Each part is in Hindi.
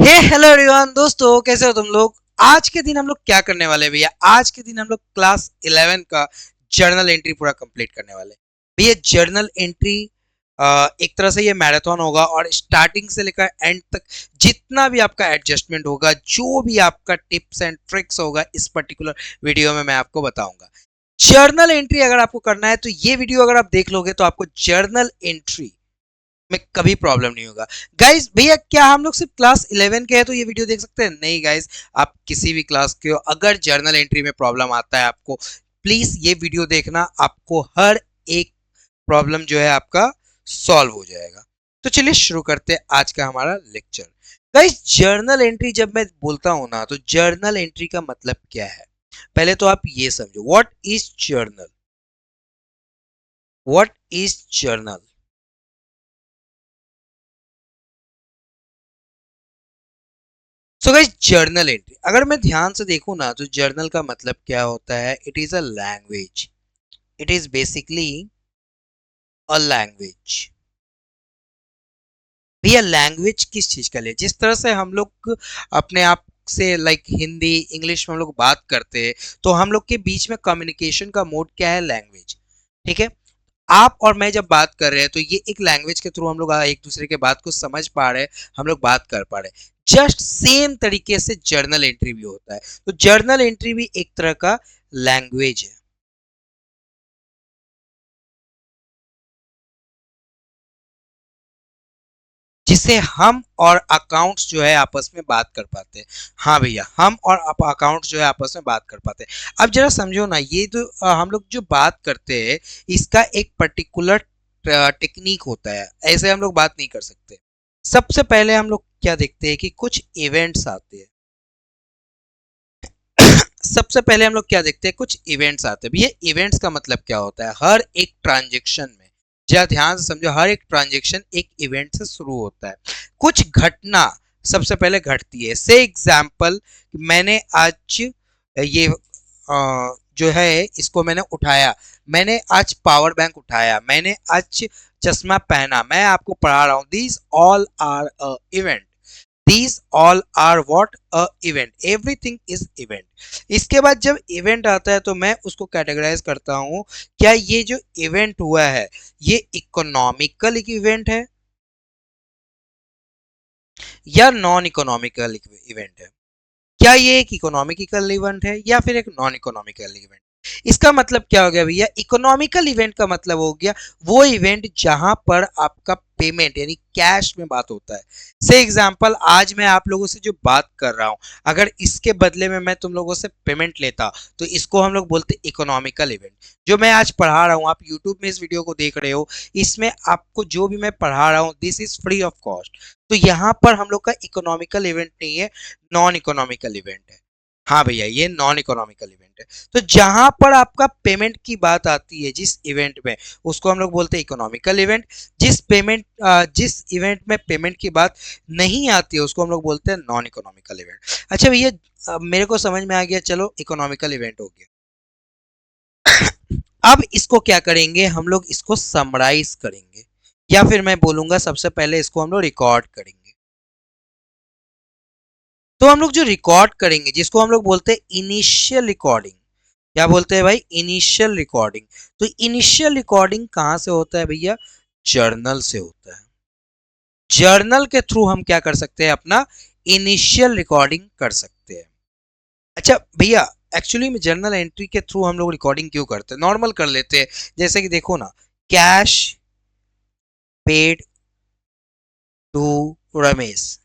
हे हेलो एवरीवन दोस्तों, कैसे हो तुम लोग। आज के दिन हम लोग क्या करने वाले हैं भैया। आज के दिन हम लोग क्लास 11 का जर्नल एंट्री पूरा कंप्लीट करने वाले हैं भैया। जर्नल एंट्री एक तरह से ये मैराथन होगा और स्टार्टिंग से लेकर एंड तक जितना भी आपका एडजस्टमेंट होगा, जो भी आपका टिप्स एंड ट्रिक्स होगा, इस पर्टिकुलर वीडियो में मैं आपको बताऊंगा। जर्नल एंट्री अगर आपको करना है तो ये वीडियो अगर आप देख लोगे तो आपको जर्नल एंट्री में कभी प्रॉब्लम नहीं होगा। गाइस भैया, क्या हम लोग सिर्फ क्लास 11 के हैं तो ये वीडियो देख सकते हैं? नहीं गाइस, आप किसी भी क्लास के हो, अगर जर्नल एंट्री में प्रॉब्लम आता है आपको, प्लीज ये वीडियो देखना, आपको हर एक प्रॉब्लम जो है आपका सॉल्व हो जाएगा। तो चलिए शुरू करते हैं आज का हमारा लेक्चर। गाइस, जर्नल एंट्री जब मैं बोलता हूं ना, तो जर्नल एंट्री का मतलब क्या है, पहले तो आप ये समझो। What is journal? What is journal? So guys, journal entry अगर मैं ध्यान से देखूं ना, तो जर्नल का मतलब क्या होता है? It is a language. It is basically a language. भैया, लैंग्वेज किस चीज का लिए? जिस तरह से हम लोग अपने आप से लाइक हिंदी इंग्लिश में हम लोग बात करते हैं, तो हम लोग के बीच में कम्युनिकेशन का मोड क्या है? लैंग्वेज। ठीक है। आप और मैं जब बात कर रहे हैं तो ये एक लैंग्वेज के थ्रू हम लोग एक दूसरे के बात को समझ पा रहे हैं, हम लोग बात कर पा रहे हैं। जस्ट सेम तरीके से जर्नल एंट्री भी होता है। तो जर्नल एंट्री भी एक तरह का लैंग्वेज है, जिसे हम और अकाउंट्स जो है आपस में बात कर पाते हैं। हाँ भैया, हम और अकाउंट्स जो है आपस में बात कर पाते हैं। अब जरा समझो ना, ये जो हम लोग जो बात करते हैं, इसका एक पर्टिकुलर टेक्निक होता है, ऐसे हम लोग बात नहीं कर सकते। सबसे पहले हम लोग क्या देखते हैं कि कुछ इवेंट्स आते हैं। सबसे पहले हम लोग क्या देखते हैं? कुछ इवेंट्स आते हैं। ये इवेंट्स का मतलब क्या होता है? हर एक ट्रांजेक्शन में, जरा ध्यान से समझो, हर एक ट्रांजेक्शन एक इवेंट से शुरू होता है। कुछ घटना सबसे पहले घटती है। से एग्जाम्पल, मैंने आज ये जो है इसको मैंने उठाया, मैंने आज पावर बैंक उठाया, मैंने आज चश्मा पहना, मैं आपको पढ़ा रहा हूँ। These all are a event. These all are what? A event. Everything is event. इसके बाद जब इवेंट आता है तो मैं उसको कैटेगराइज करता हूँ, क्या ये जो इवेंट हुआ है ये इकोनॉमिकल इवेंट है या नॉन इकोनॉमिकल इवेंट है? क्या ये एक इकोनॉमिकल इवेंट है या फिर एक नॉन इकोनॉमिकल इवेंट? इसका मतलब क्या हो गया भैया? इकोनॉमिकल इवेंट का मतलब हो गया वो इवेंट जहां पर आपका पेमेंट यानी कैश में बात होता है। से एग्जांपल, आज मैं आप लोगों से जो बात कर रहा हूं, अगर इसके बदले में मैं तुम लोगों से पेमेंट लेता तो इसको हम लोग बोलते इकोनॉमिकल इवेंट। जो मैं आज पढ़ा रहा हूं, आप यूट्यूब में इस वीडियो को देख रहे हो, इसमें आपको जो भी मैं पढ़ा रहा हूं, this is free of cost. तो यहाँ पर हम लोग का इकोनॉमिकल इवेंट नहीं है, नॉन इकोनॉमिकल इवेंट है। हाँ भैया, ये नॉन इकोनॉमिकल इवेंट है। तो जहां पर आपका पेमेंट की बात आती है जिस इवेंट में, उसको हम लोग बोलते हैं इकोनॉमिकल इवेंट। जिस इवेंट में पेमेंट की बात नहीं आती है उसको हम लोग बोलते हैं नॉन इकोनॉमिकल इवेंट। अच्छा भैया, मेरे को समझ में आ गया, चलो इकोनॉमिकल इवेंट हो गया। अब इसको क्या करेंगे? हम लोग इसको समराइज करेंगे, या फिर मैं बोलूंगा सबसे पहले इसको हम लोग रिकॉर्ड करेंगे। तो हम लोग जो रिकॉर्ड करेंगे, जिसको हम लोग बोलते हैं इनिशियल रिकॉर्डिंग। क्या बोलते हैं भाई? Initial recording. तो इनिशियल रिकॉर्डिंग कहां से होता है भैया? जर्नल से होता है। जर्नल के थ्रू हम क्या कर सकते हैं? अपना इनिशियल रिकॉर्डिंग कर सकते हैं। अच्छा भैया, एक्चुअली में जर्नल एंट्री के थ्रू हम लोग रिकॉर्डिंग क्यों करते हैं? नॉर्मल कर लेते हैं। जैसे कि देखो ना, कैश पेड टू रमेश।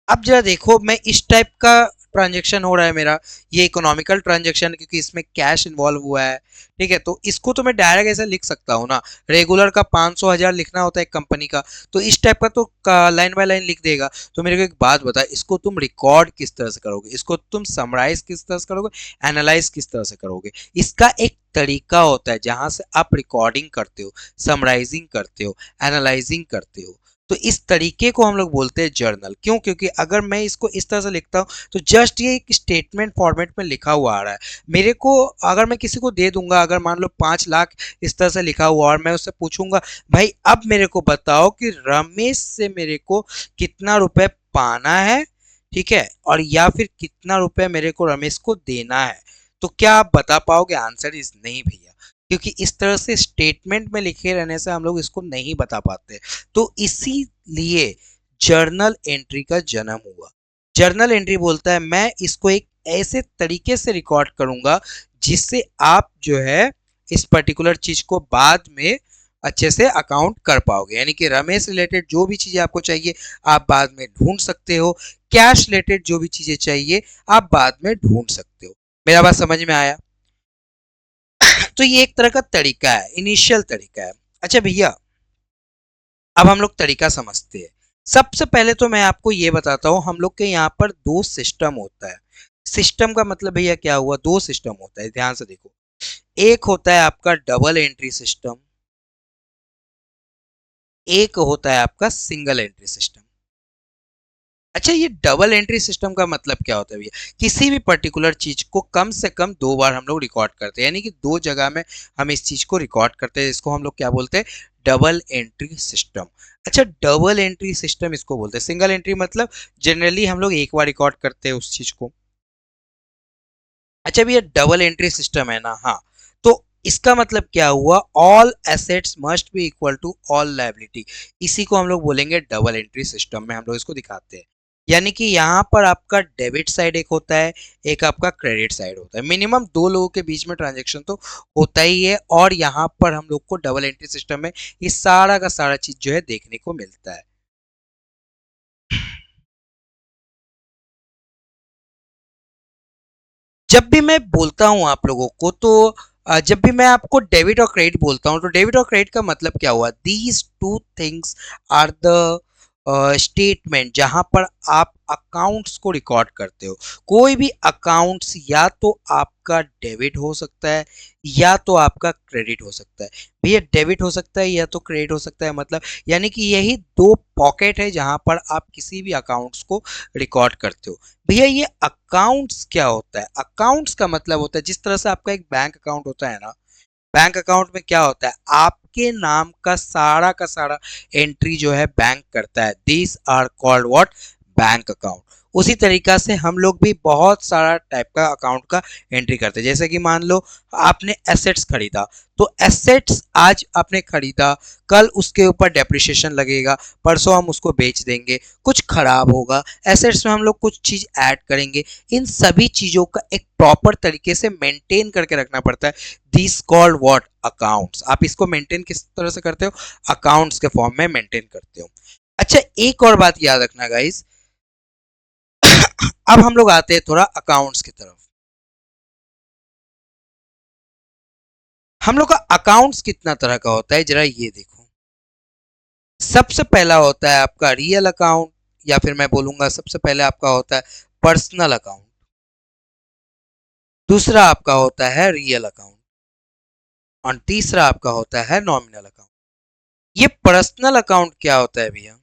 अब जरा देखो, मैं इस टाइप का ट्रांजेक्शन हो रहा है मेरा, ये इकोनॉमिकल ट्रांजेक्शन, क्योंकि इसमें कैश इन्वॉल्व हुआ है। ठीक है, तो इसको तो मैं डायरेक्ट ऐसे लिख सकता हूँ ना। रेगुलर का 500,000 लिखना होता है एक कंपनी का, तो इस टाइप का तो लाइन बाय लाइन लिख देगा। तो मेरे को एक बात बता, इसको तुम रिकॉर्ड किस तरह से करोगे? इसको तुम समराइज किस तरह से करोगे? एनालाइज किस तरह से करोगे? इसका एक तरीका होता है जहां से आप रिकॉर्डिंग करते हो, समराइजिंग करते हो, एनालाइजिंग करते हो। तो इस तरीके को हम लोग बोलते हैं जर्नल। क्यों? क्योंकि अगर मैं इसको इस तरह से लिखता हूँ तो जस्ट ये एक स्टेटमेंट फॉर्मेट में लिखा हुआ आ रहा है मेरे को। अगर मैं किसी को दे दूंगा, अगर मान लो 5 लाख इस तरह से लिखा हुआ, और मैं उससे पूछूंगा भाई अब मेरे को बताओ कि रमेश से मेरे को कितना रुपए पाना है, ठीक है, और या फिर कितना रुपए मेरे को रमेश को देना है। तो क्या आप बता पाओगे? आंसर इज नहीं भैया, क्योंकि इस तरह से स्टेटमेंट में लिखे रहने से हम लोग इसको नहीं बता पाते। तो इसीलिए जर्नल एंट्री का जन्म हुआ। जर्नल एंट्री बोलता है मैं इसको एक ऐसे तरीके से रिकॉर्ड करूंगा जिससे आप जो है इस पर्टिकुलर चीज को बाद में अच्छे से अकाउंट कर पाओगे। यानी कि रमेश रिलेटेड जो भी चीजें आपको चाहिए आप बाद में ढूंढ सकते हो, कैश रिलेटेड जो भी चीजें चाहिए आप बाद में ढूंढ सकते हो। मेरा बात समझ में आया? तो ये एक तरह का तरीका है, इनिशियल तरीका है। अच्छा भैया, अब हम लोग तरीका समझते हैं। सबसे पहले तो मैं आपको ये बताता हूँ, हम लोग के यहाँ पर दो सिस्टम होता है। सिस्टम का मतलब भैया क्या हुआ? दो सिस्टम होता है, ध्यान से देखो। एक होता है आपका डबल एंट्री सिस्टम, एक होता है आपका सिंगल एंट्री सिस्टम। अच्छा, ये डबल एंट्री सिस्टम का मतलब क्या होता है भैया? किसी भी पर्टिकुलर चीज को कम से कम दो बार हम लोग रिकॉर्ड करते हैं, यानी कि दो जगह में हम इस चीज को रिकॉर्ड करते हैं। इसको हम लोग क्या बोलते हैं? Double entry system. अच्छा, डबल एंट्री सिस्टम इसको बोलते हैं। सिंगल एंट्री मतलब जनरली हम लोग एक बार रिकॉर्ड करते हैं उस चीज को। अच्छा भैया, डबल एंट्री सिस्टम है ना? हाँ। तो इसका मतलब क्या हुआ? All assets must be equal to all liability. इसी को हम लोग बोलेंगे डबल एंट्री सिस्टम में हम लोग इसको दिखाते हैं। यानी कि यहाँ पर आपका डेबिट साइड एक होता है, एक आपका क्रेडिट साइड होता है। मिनिमम दो लोगों के बीच में ट्रांजेक्शन तो होता ही है, और यहाँ पर हम लोग को डबल एंट्री सिस्टम में ये सारा का सारा चीज जो है देखने को मिलता है। जब भी मैं बोलता हूं आप लोगों को, तो जब भी मैं आपको डेबिट और क्रेडिट बोलता हूं, तो डेबिट और क्रेडिट का मतलब क्या हुआ? These two things are the statement जहां पर आप अकाउंट्स को रिकॉर्ड करते हो। कोई भी अकाउंट्स या तो आपका डेबिट हो सकता है या तो आपका क्रेडिट हो सकता है। भैया डेबिट हो सकता है या तो क्रेडिट हो सकता है, मतलब यानी कि यही दो पॉकेट है जहां पर आप किसी भी अकाउंट्स को रिकॉर्ड करते हो। भैया ये अकाउंट्स क्या होता है? अकाउंट्स का मतलब होता है जिस तरह से आपका एक बैंक अकाउंट होता है ना, बैंक अकाउंट में क्या होता है? आपके नाम का सारा एंट्री जो है बैंक करता है। This are called what? Bank account. उसी तरीका से हम लोग भी बहुत सारा टाइप का अकाउंट का एंट्री करते हैं। जैसे कि मान लो आपने एसेट्स खरीदा, तो एसेट्स आज आपने खरीदा, कल उसके ऊपर डेप्रिसिएशन लगेगा, परसों हम उसको बेच देंगे, कुछ खराब होगा, एसेट्स में हम लोग कुछ चीज ऐड करेंगे। इन सभी चीजों का एक प्रॉपर तरीके से मेंटेन करके रखना पड़ता है। This called what? अकाउंट्स। आप इसको मेंटेन किस तरह से करते हो? अकाउंट्स के फॉर्म में मेंटेन करते हो। अच्छा, एक और बात याद रखना गाइस, अब हम लोग आते हैं थोड़ा अकाउंट्स की तरफ। हम लोग का अकाउंट्स कितना तरह का होता है जरा ये देखो। सबसे पहला होता है आपका रियल अकाउंट, या फिर मैं बोलूंगा सबसे पहले आपका होता है पर्सनल अकाउंट। दूसरा आपका होता है रियल अकाउंट, और तीसरा आपका होता है नॉमिनल अकाउंट। ये पर्सनल अकाउंट क्या होता है भैया?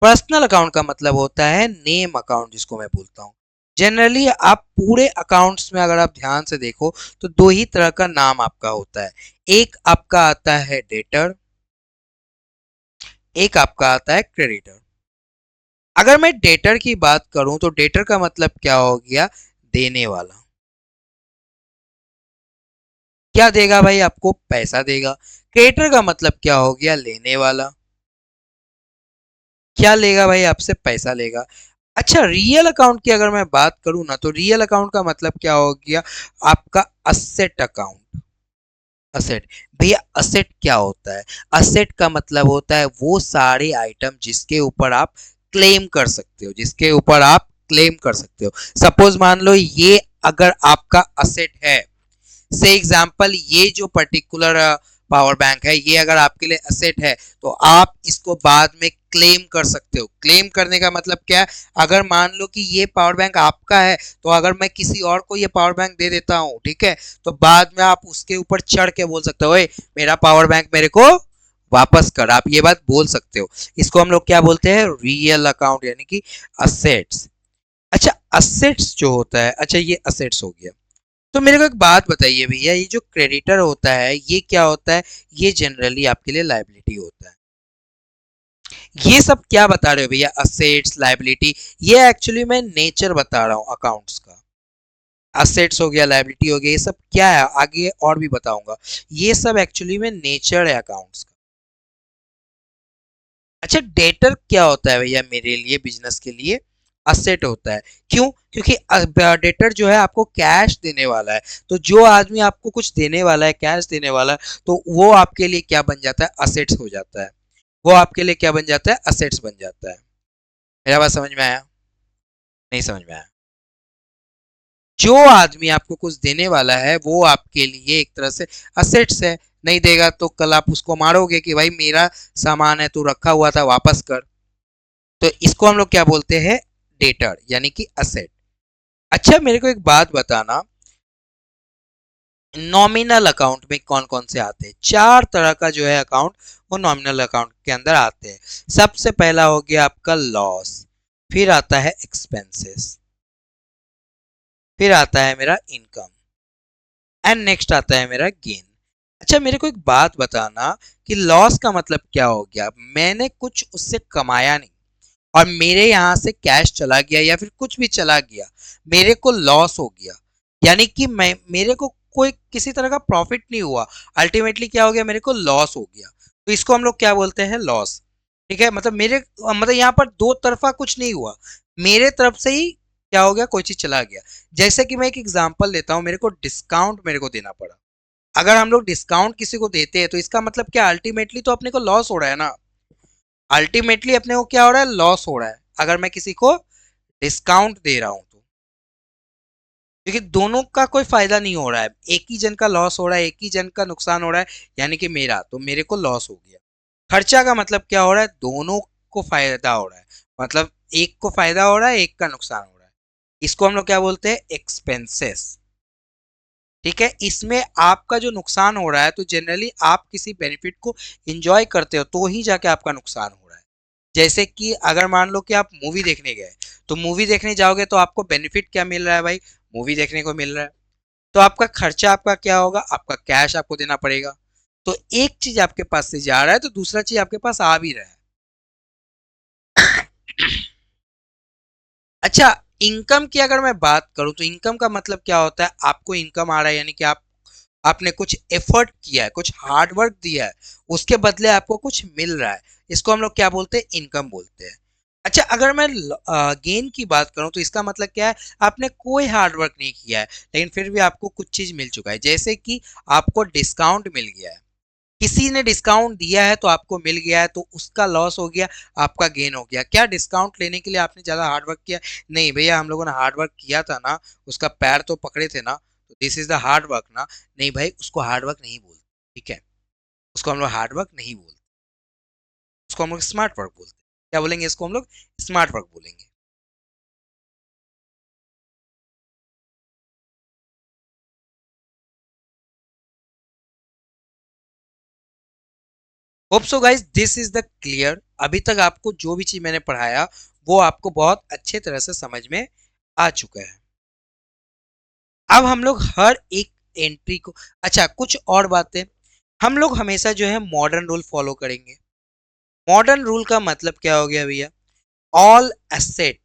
पर्सनल अकाउंट का मतलब होता है नेम अकाउंट, जिसको मैं बोलता हूँ। जनरली आप पूरे अकाउंट्स में अगर आप ध्यान से देखो तो दो ही तरह का नाम आपका होता है। एक आपका आता है डेटर, एक आपका आता है क्रेडिटर। अगर मैं डेटर की बात करूं तो डेटर का मतलब क्या हो गया? देने वाला। क्या देगा भाई? आपको पैसा देगा। क्रेडिटर का मतलब क्या हो गया? लेने वाला। क्या लेगा भाई? आपसे पैसा लेगा। अच्छा, रियल अकाउंट की अगर मैं बात करूं ना, तो रियल अकाउंट का मतलब क्या हो गया? आपका असेट अकाउंट। असेट। भैया असेट क्या होता है? असेट का मतलब होता है वो सारे आइटम जिसके ऊपर आप क्लेम कर सकते हो, जिसके ऊपर आप क्लेम कर सकते हो। सपोज मान लो ये अगर आपका असेट है, से एग्जांपल ये जो पर्टिकुलर पावर बैंक है, ये अगर आपके लिए असेट है तो आप इसको बाद में क्लेम कर सकते हो। क्लेम करने का मतलब क्या है? अगर मान लो कि ये पावर बैंक आपका है, तो अगर मैं किसी और को ये पावर बैंक दे देता हूँ, ठीक है, तो बाद में आप उसके ऊपर चढ़ के बोल सकते हो, ओए मेरा पावर बैंक मेरे को वापस कर। आप ये बात बोल सकते हो। इसको हम लोग क्या बोलते हैं? रियल अकाउंट, यानी कि असेट्स। अच्छा, असेट्स जो होता है, अच्छा ये असेट्स हो गया। तो मेरे को एक बात बताइए भैया, ये जो क्रेडिटर होता है ये क्या होता है? ये जनरली आपके लिए लायबिलिटी होता है। ये सब क्या बता रहे हो भैया, असेट्स लायबिलिटी, ये एक्चुअली मैं नेचर बता रहा हूँ अकाउंट्स का। असेट्स हो गया, लायबिलिटी हो गया, ये सब क्या है आगे और भी बताऊंगा। ये सब एक्चुअली में नेचर है अकाउंट्स का। अच्छा, डेटर क्या होता है भैया मेरे लिए, बिजनेस के लिए असेट होता है। क्यों? क्योंकि डेटर जो है आपको कैश देने वाला है। तो जो आदमी आपको कुछ देने वाला है, कैश देने वाला है, तो वो आपके लिए क्या बन जाता है, असेट्स हो जाता है। वो आपके लिए क्या बन जाता है, असेट्स बन जाता है। मेरा बात समझ में आया? नहीं समझ में आया? जो आदमी आपको कुछ देने वाला है वो आपके लिए एक तरह से असेट्स है। नहीं देगा तो कल आप उसको मारोगे कि भाई मेरा सामान है, तू रखा हुआ था, वापस कर। तो इसको हम लोग क्या बोलते हैं, डेटर यानी कि असेट। अच्छा, मेरे को एक बात बताना, नॉमिनल अकाउंट में कौन कौन से आते हैं? चार तरह का जो है अकाउंट, वो नॉमिनल अकाउंट के अंदर आते हैं। सबसे पहला हो गया आपका लॉस, फिर आता है एक्सपेंसेस, फिर आता है मेरा इनकम, एंड नेक्स्ट आता है मेरा गेन। अच्छा, मेरे को एक बात बताना कि लॉस का मतलब क्या हो गया, मैंने कुछ उससे कमाया नहीं और मेरे यहां से कैश चला गया या फिर कुछ भी चला गया, मेरे को लॉस हो गया। यानी कि मैं, मेरे को कोई किसी तरह का प्रॉफिट नहीं हुआ, अल्टीमेटली क्या हो गया, मेरे को लॉस हो गया। तो इसको हम लोग क्या बोलते हैं, लॉस। ठीक है, मतलब मेरे, मतलब यहाँ पर दो तरफा कुछ नहीं हुआ, मेरे तरफ से ही क्या हो गया, कोई चीज चला गया। जैसे कि मैं एक एग्जांपल देता हूँ, मेरे को डिस्काउंट मेरे को देना पड़ा। अगर हम लोग डिस्काउंट किसी को देते हैं तो इसका मतलब क्या, अल्टीमेटली तो अपने को लॉस हो रहा है ना। अल्टीमेटली अपने को क्या हो रहा है, लॉस हो रहा है अगर मैं किसी को डिस्काउंट दे रहा हूं तो। क्योंकि दोनों का कोई फायदा नहीं हो रहा है, एक ही जन का लॉस हो रहा है, एक ही जन का नुकसान हो रहा है, यानी कि मेरा, तो मेरे को लॉस हो गया। खर्चा का मतलब क्या हो रहा है, दोनों को फायदा हो रहा है, मतलब एक को फायदा हो रहा है, एक का नुकसान हो रहा है। इसको हम लोग क्या बोलते हैं, एक्सपेंसेस। ठीक है, इसमें आपका जो नुकसान हो रहा है, तो जनरली आप किसी बेनिफिट को एंजॉय करते हो तो ही जाके आपका नुकसान हो रहा है। जैसे कि अगर मान लो कि आप मूवी देखने गए, तो मूवी देखने जाओगे तो आपको बेनिफिट क्या मिल रहा है भाई, मूवी देखने को मिल रहा है। तो आपका खर्चा आपका क्या होगा, आपका कैश आपको देना पड़ेगा। तो एक चीज आपके पास से जा रहा है तो दूसरा चीज आपके पास आ भी रहा है। अच्छा, इनकम की अगर मैं बात करूं तो इनकम का मतलब क्या होता है, आपको इनकम आ रहा है यानी कि आप, आपने कुछ एफर्ट किया है, कुछ हार्ड वर्क दिया है, उसके बदले आपको कुछ मिल रहा है। इसको हम लोग क्या बोलते हैं, इनकम बोलते हैं। अच्छा, अगर मैं गेन की बात करूं तो इसका मतलब क्या है, आपने कोई हार्ड वर्क नहीं किया है लेकिन फिर भी आपको कुछ चीज मिल चुका है। जैसे कि आपको डिस्काउंट मिल गया है, किसी ने डिस्काउंट दिया है तो आपको मिल गया है, तो उसका लॉस हो गया, आपका गेन हो गया। क्या डिस्काउंट लेने के लिए आपने ज्यादा हार्ड वर्क किया? नहीं भैया, हम लोगों ने हार्ड वर्क किया था ना, उसका पैर तो पकड़े थे ना, तो this is the hard work ना। नहीं भाई, उसको हार्ड वर्क नहीं बोलते। ठीक है, उसको हम लोग हार्ड वर्क नहीं बोलते, उसको हम लोग स्मार्ट वर्क बोलते हैं। क्या बोलेंगे इसको हम लोग, स्मार्ट वर्क बोलेंगे। Hope so guys this is the clear. अभी तक आपको जो भी चीज मैंने पढ़ाया वो आपको बहुत अच्छे तरह से समझ में आ चुका है। अब हम लोग हर एक एंट्री को, अच्छा कुछ और बातें, हम लोग हमेशा जो है मॉडर्न रूल फॉलो करेंगे। मॉडर्न रूल का मतलब क्या हो गया भैया, all asset,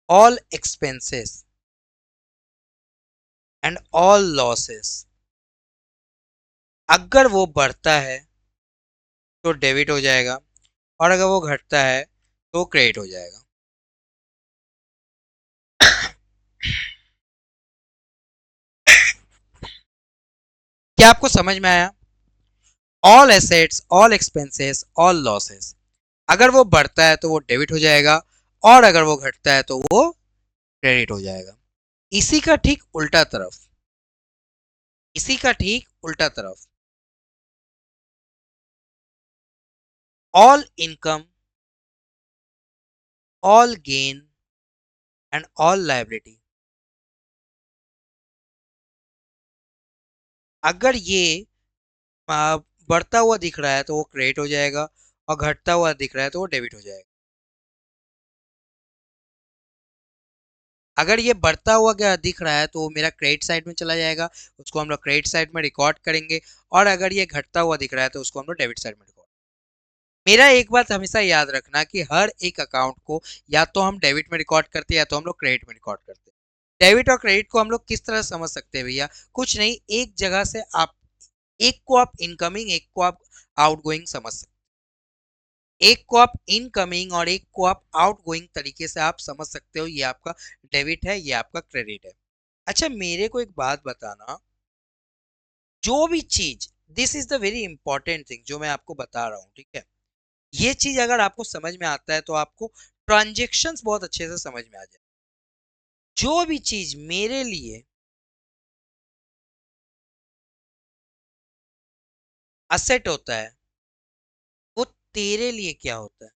all expenses and all losses, अगर वो बढ़ता है तो डेबिट हो जाएगा, और अगर वो घटता है तो क्रेडिट हो जाएगा। क्या आपको समझ में आया? All assets, all expenses, all losses, अगर वो बढ़ता है तो वो डेबिट हो जाएगा, और अगर वो घटता है तो वो क्रेडिट हो जाएगा। इसी का ठीक उल्टा तरफ, इसी का ठीक उल्टा तरफ, all income, all gain and all liability, अगर ये बढ़ता हुआ दिख रहा है तो वो क्रेडिट हो जाएगा, और घटता हुआ दिख रहा है तो वो डेबिट हो जाएगा। अगर ये बढ़ता हुआ क्या दिख रहा है तो वो मेरा क्रेडिट साइड में चला जाएगा, उसको हम लोग क्रेडिट साइड में रिकॉर्ड करेंगे, और अगर ये घटता हुआ दिख रहा है तो उसको हम लोग डेबिट साइड में रिकॉर्ड। मेरा एक बात हमेशा याद रखना कि हर एक अकाउंट को या तो हम डेबिट में रिकॉर्ड करते हैं या तो हम लोग क्रेडिट में रिकॉर्ड करते हैं। डेबिट और क्रेडिट को हम लोग किस तरह समझ सकते हैं भैया? कुछ नहीं, एक जगह से आप एक को आप इनकमिंग, एक को आप आउटगोइंग समझ सकते हैं। एक को आप इनकमिंग और एक को आप आउटगोइंग तरीके से आप समझ सकते हो, ये आपका डेबिट है, ये आपका क्रेडिट है। अच्छा, मेरे को एक बात बताना, जो भी चीज, this is the very important thing जो मैं आपको बता रहा हूँ, ठीक है? ये चीज अगर आपको समझ में आता है तो आपको ट्रांजेक्शन्स बहुत अच्छे से समझ में आ जाए। जो भी चीज मेरे लिए असेट होता है, वो तेरे लिए क्या होता है?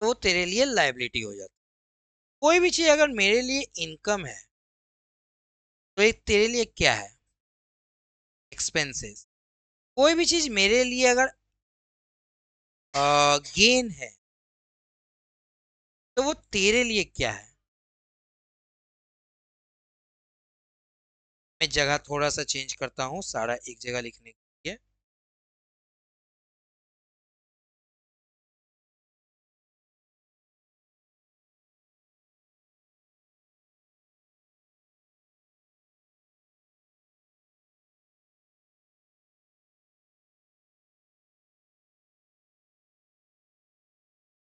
तो वो तेरे लिए लायबिलिटी हो जाती है। कोई भी चीज अगर मेरे लिए इनकम है, तो ये तेरे लिए क्या है? एक्सपेंसेस। कोई भी चीज मेरे लिए अगर गेन है, तो वो तेरे लिए क्या है? मैं जगह थोड़ा सा चेंज करता हूँ सारा एक जगह लिखने के लिए।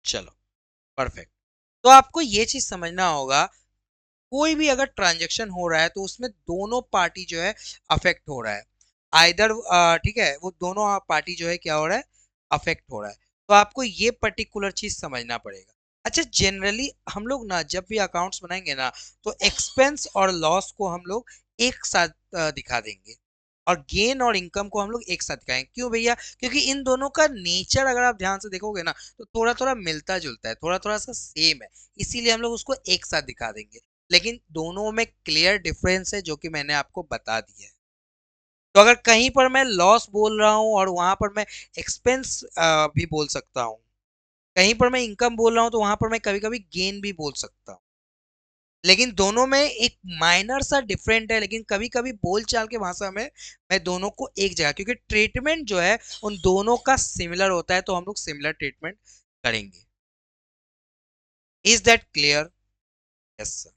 चलो, परफेक्ट। तो आपको ये चीज समझना होगा, कोई भी अगर ट्रांजैक्शन हो रहा है तो उसमें दोनों पार्टी जो है अफेक्ट हो रहा है। आइदर, ठीक है, वो दोनों पार्टी जो है क्या हो रहा है? अफेक्ट हो रहा है। तो आपको ये पर्टिकुलर चीज समझना पड़ेगा। अच्छा, जनरली हम लोग ना जब भी अकाउंट्स बनाएंगे ना, तो एक्सपेंस और लॉस को हम लोग एक साथ दिखा देंगे, और गेन और इनकम को हम लोग एक साथ दिखाएंगे। क्यों भैया? क्योंकि इन दोनों का नेचर अगर आप ध्यान से देखोगे ना, तो थोड़ा थोड़ा मिलता जुलता है, थोड़ा थोड़ा सा सेम है। इसीलिए हम लोग उसको एक साथ दिखा देंगे। लेकिन दोनों में क्लियर डिफरेंस है, जो कि मैंने आपको बता दिया है। तो अगर कहीं पर मैं लॉस बोल रहा हूँ और वहां पर मैं एक्सपेंस भी बोल सकता हूँ, कहीं पर मैं इनकम बोल रहा हूँ तो वहां पर मैं कभी कभी गेन भी बोल सकता हूँ। लेकिन दोनों में एक माइनर सा डिफरेंट है, लेकिन कभी कभी बोल चाल के भाषा में मैं दोनों को एक जगह, क्योंकि ट्रीटमेंट जो है उन दोनों का सिमिलर होता है, तो हम लोग सिमिलर ट्रीटमेंट करेंगे। Is that clear? Yes sir.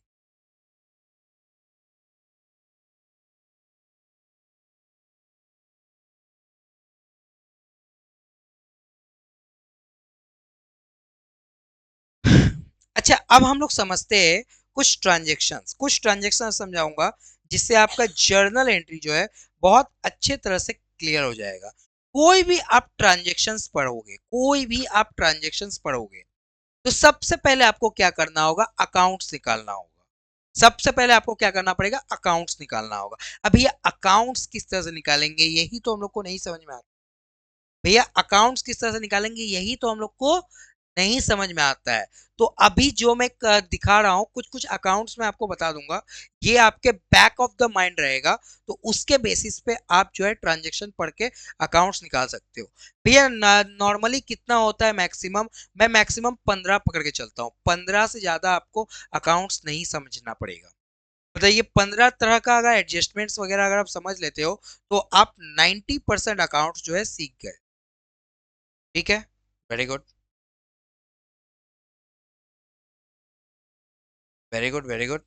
अच्छा, अब हम लोग समझते हैं कुछ ट्रांजेक्शन समझाऊंगा, जिससे आपका जर्नल एंट्री जो है बहुत अच्छे तरह से क्लियर हो जाएगा। कोई भी आप ट्रांजेक्शन्स पढ़ोगे, तो सबसे पहले आपको क्या करना होगा? अकाउंट्स निकालना होगा। सबसे पहले आपको क्या करना पड़ेगा? अकाउंट्स निकालना होगा। अब ये अकाउंट्स किस तरह से निकालेंगे, यही तो हम लोग को नहीं समझ में आ रहा। भैया, अकाउंट्स किस तरह से निकालेंगे, यही तो हम लोग को नहीं समझ में आता है। तो अभी जो मैं दिखा रहा हूं, कुछ कुछ अकाउंट्स मैं आपको बता दूंगा, ये आपके बैक ऑफ द माइंड रहेगा। तो उसके बेसिस पे आप जो है ट्रांजेक्शन पढ़ के अकाउंट्स निकाल सकते हो। भैया, नॉर्मली कितना होता है मैक्सिमम? मैं मैक्सिमम 15 पकड़ के चलता हूँ, 15 से ज्यादा आपको अकाउंट्स नहीं समझना पड़ेगा। मतलब ये 15 तरह का अगर एडजस्टमेंट्स वगैरह अगर आप समझ लेते हो, तो आप 90% अकाउंट्स जो है सीख गए। ठीक है, very good, very good, very good.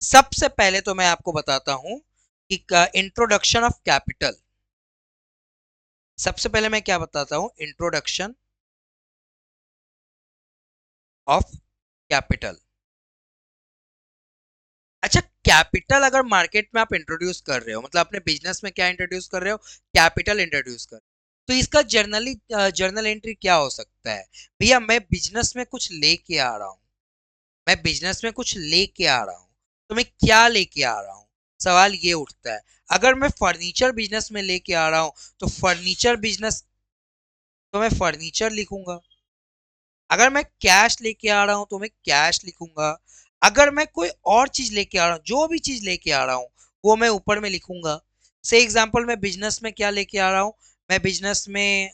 सबसे पहले तो मैं आपको बताता हूं कि इंट्रोडक्शन ऑफ कैपिटल। सबसे पहले मैं क्या बताता हूं? Introduction of capital. अच्छा, कैपिटल अगर मार्केट में आप इंट्रोड्यूस कर रहे हो, मतलब अपने बिजनेस में क्या इंट्रोड्यूस कर रहे हो? कैपिटल इंट्रोड्यूस कर, तो इसका जर्नल एंट्री क्या हो सकता है? भैया, मैं बिजनेस में कुछ लेके आ रहा हूं, मैं बिजनेस में कुछ लेके आ रहा हूं, तो मैं क्या लेके आ रहा हूं? सवाल ये उठता है। अगर मैं फर्नीचर बिजनेस में लेके आ रहा हूं, तो फर्नीचर बिजनेस, तो मैं फर्नीचर लिखूंगा। अगर मैं कैश लेके आ रहा हूं, तो मैं कैश लिखूंगा। अगर मैं कोई और चीज लेके आ रहा हूं, जो भी चीज लेके आ रहा हूं, वो मैं ऊपर में लिखूंगा। से एग्जांपल, मैं बिजनेस में क्या लेके आ रहा हूं? मैं बिजनेस में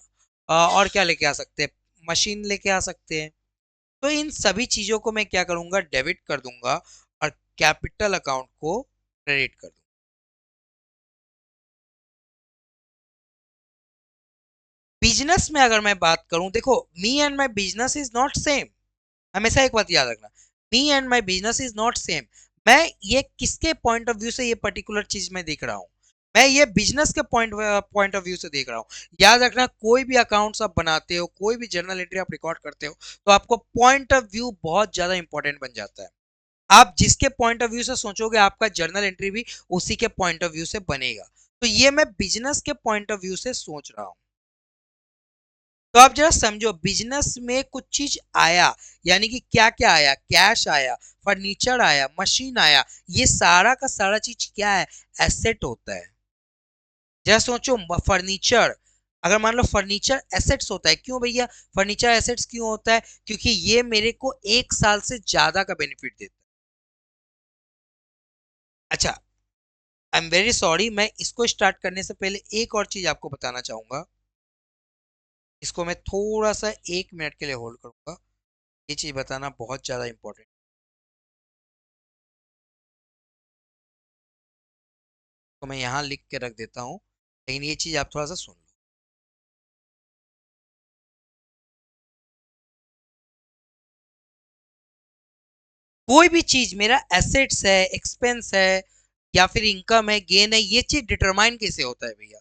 और क्या लेके आ सकते हैं? मशीन लेके आ सकते हैं। तो इन सभी चीजों को मैं क्या करूंगा? डेबिट कर दूंगा, और कैपिटल अकाउंट को क्रेडिट कर दूं। बिजनेस में अगर मैं बात करूं, देखो, me and my business is not same. हमेशा एक बात याद रखना, me and my business is not same. मैं ये किसके पॉइंट ऑफ व्यू से ये पर्टिकुलर चीज मैं देख रहा हूँ, मैं ये बिजनेस के पॉइंट ऑफ व्यू से देख रहा हूँ। याद रखना, कोई भी अकाउंट्स आप बनाते हो, कोई भी जर्नल एंट्री आप रिकॉर्ड करते हो, तो आपको पॉइंट ऑफ व्यू बहुत ज्यादा इंपॉर्टेंट बन जाता है। आप जिसके पॉइंट ऑफ व्यू से सोचोगे, आपका जर्नल एंट्री भी उसी के पॉइंट ऑफ व्यू से बनेगा। तो ये मैं बिजनेस के पॉइंट ऑफ व्यू से सोच रहा हूँ। तो आप जरा समझो, बिजनेस में कुछ चीज आया, यानी कि क्या क्या आया, कैश आया, फर्नीचर आया, मशीन आया, ये सारा का सारा चीज क्या है, एसेट होता है। जरा सोचो, फर्नीचर, अगर मान लो फर्नीचर एसेट्स होता है, क्यों भैया फर्नीचर एसेट्स क्यों होता है, क्योंकि ये मेरे को 1 साल से ज्यादा का बेनिफिट देता है। अच्छा, आई एम वेरी सॉरी, मैं इसको स्टार्ट करने से पहले एक और चीज आपको बताना चाहूंगा। इसको मैं थोड़ा सा 1 मिनट के लिए होल्ड करूंगा, ये चीज बताना बहुत ज्यादा इंपॉर्टेंट। तो मैं यहाँ लिख के रख देता हूँ, लेकिन ये चीज आप थोड़ा सा सुन लो। कोई भी चीज मेरा एसेट्स है, एक्सपेंस है, या फिर इनकम है, गेन है, ये चीज डिटरमाइन कैसे होता है भैया।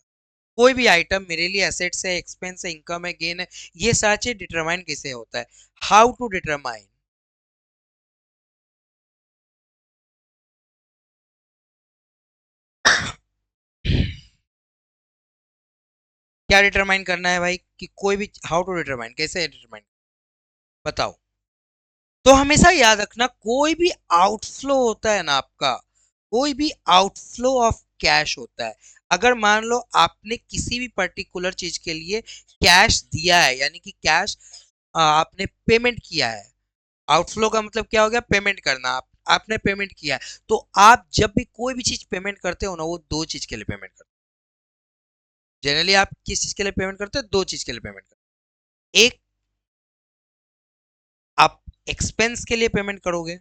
कोई भी आइटम मेरे लिए एसेट्स है, एक्सपेंस है, इनकम है, गेन है, ये सारा चीज डिटरमाइन कैसे होता है, हाउ टू डिटरमाइन। क्या डिटरमाइन करना है भाई, कि कोई भी, हाउ टू डिटरमाइन, कैसे डिटरमाइन, बताओ। तो हमेशा याद रखना, कोई भी आउटफ्लो होता है ना आपका, कोई भी आउटफ्लो ऑफ कैश होता है। अगर मान लो आपने किसी भी पर्टिकुलर चीज के लिए कैश दिया है, यानी कि कैश आपने पेमेंट किया है। आउटफ्लो का मतलब क्या हो गया, पेमेंट करना। आपने पेमेंट किया है, तो आप जब भी कोई भी चीज पेमेंट करते हो ना, वो दो चीज के लिए पेमेंट करते हो। जनरली आप किस चीज के लिए पेमेंट करते हो, दो चीज के लिए पेमेंट करते हो। एक, आप एक्सपेंस के लिए पेमेंट करोगे,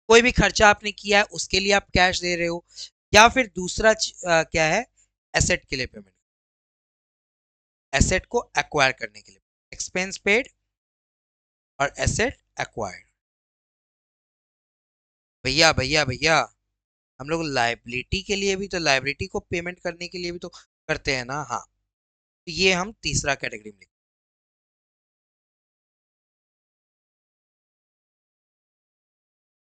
कोई भी खर्चा आपने किया है उसके लिए आप कैश दे रहे हो, या फिर दूसरा क्या है, एसेट के लिए पेमेंट, एसेट को एक्वायर करने के लिए, एक्सपेंस पेड और एसेट एक्वायर्ड। भैया भैया भैया, हम लोग लाइबिलिटी के लिए भी तो, लाइबिलिटी को पेमेंट करने के लिए भी तो करते हैं ना। हाँ, तो ये हम तीसरा कैटेगरी में,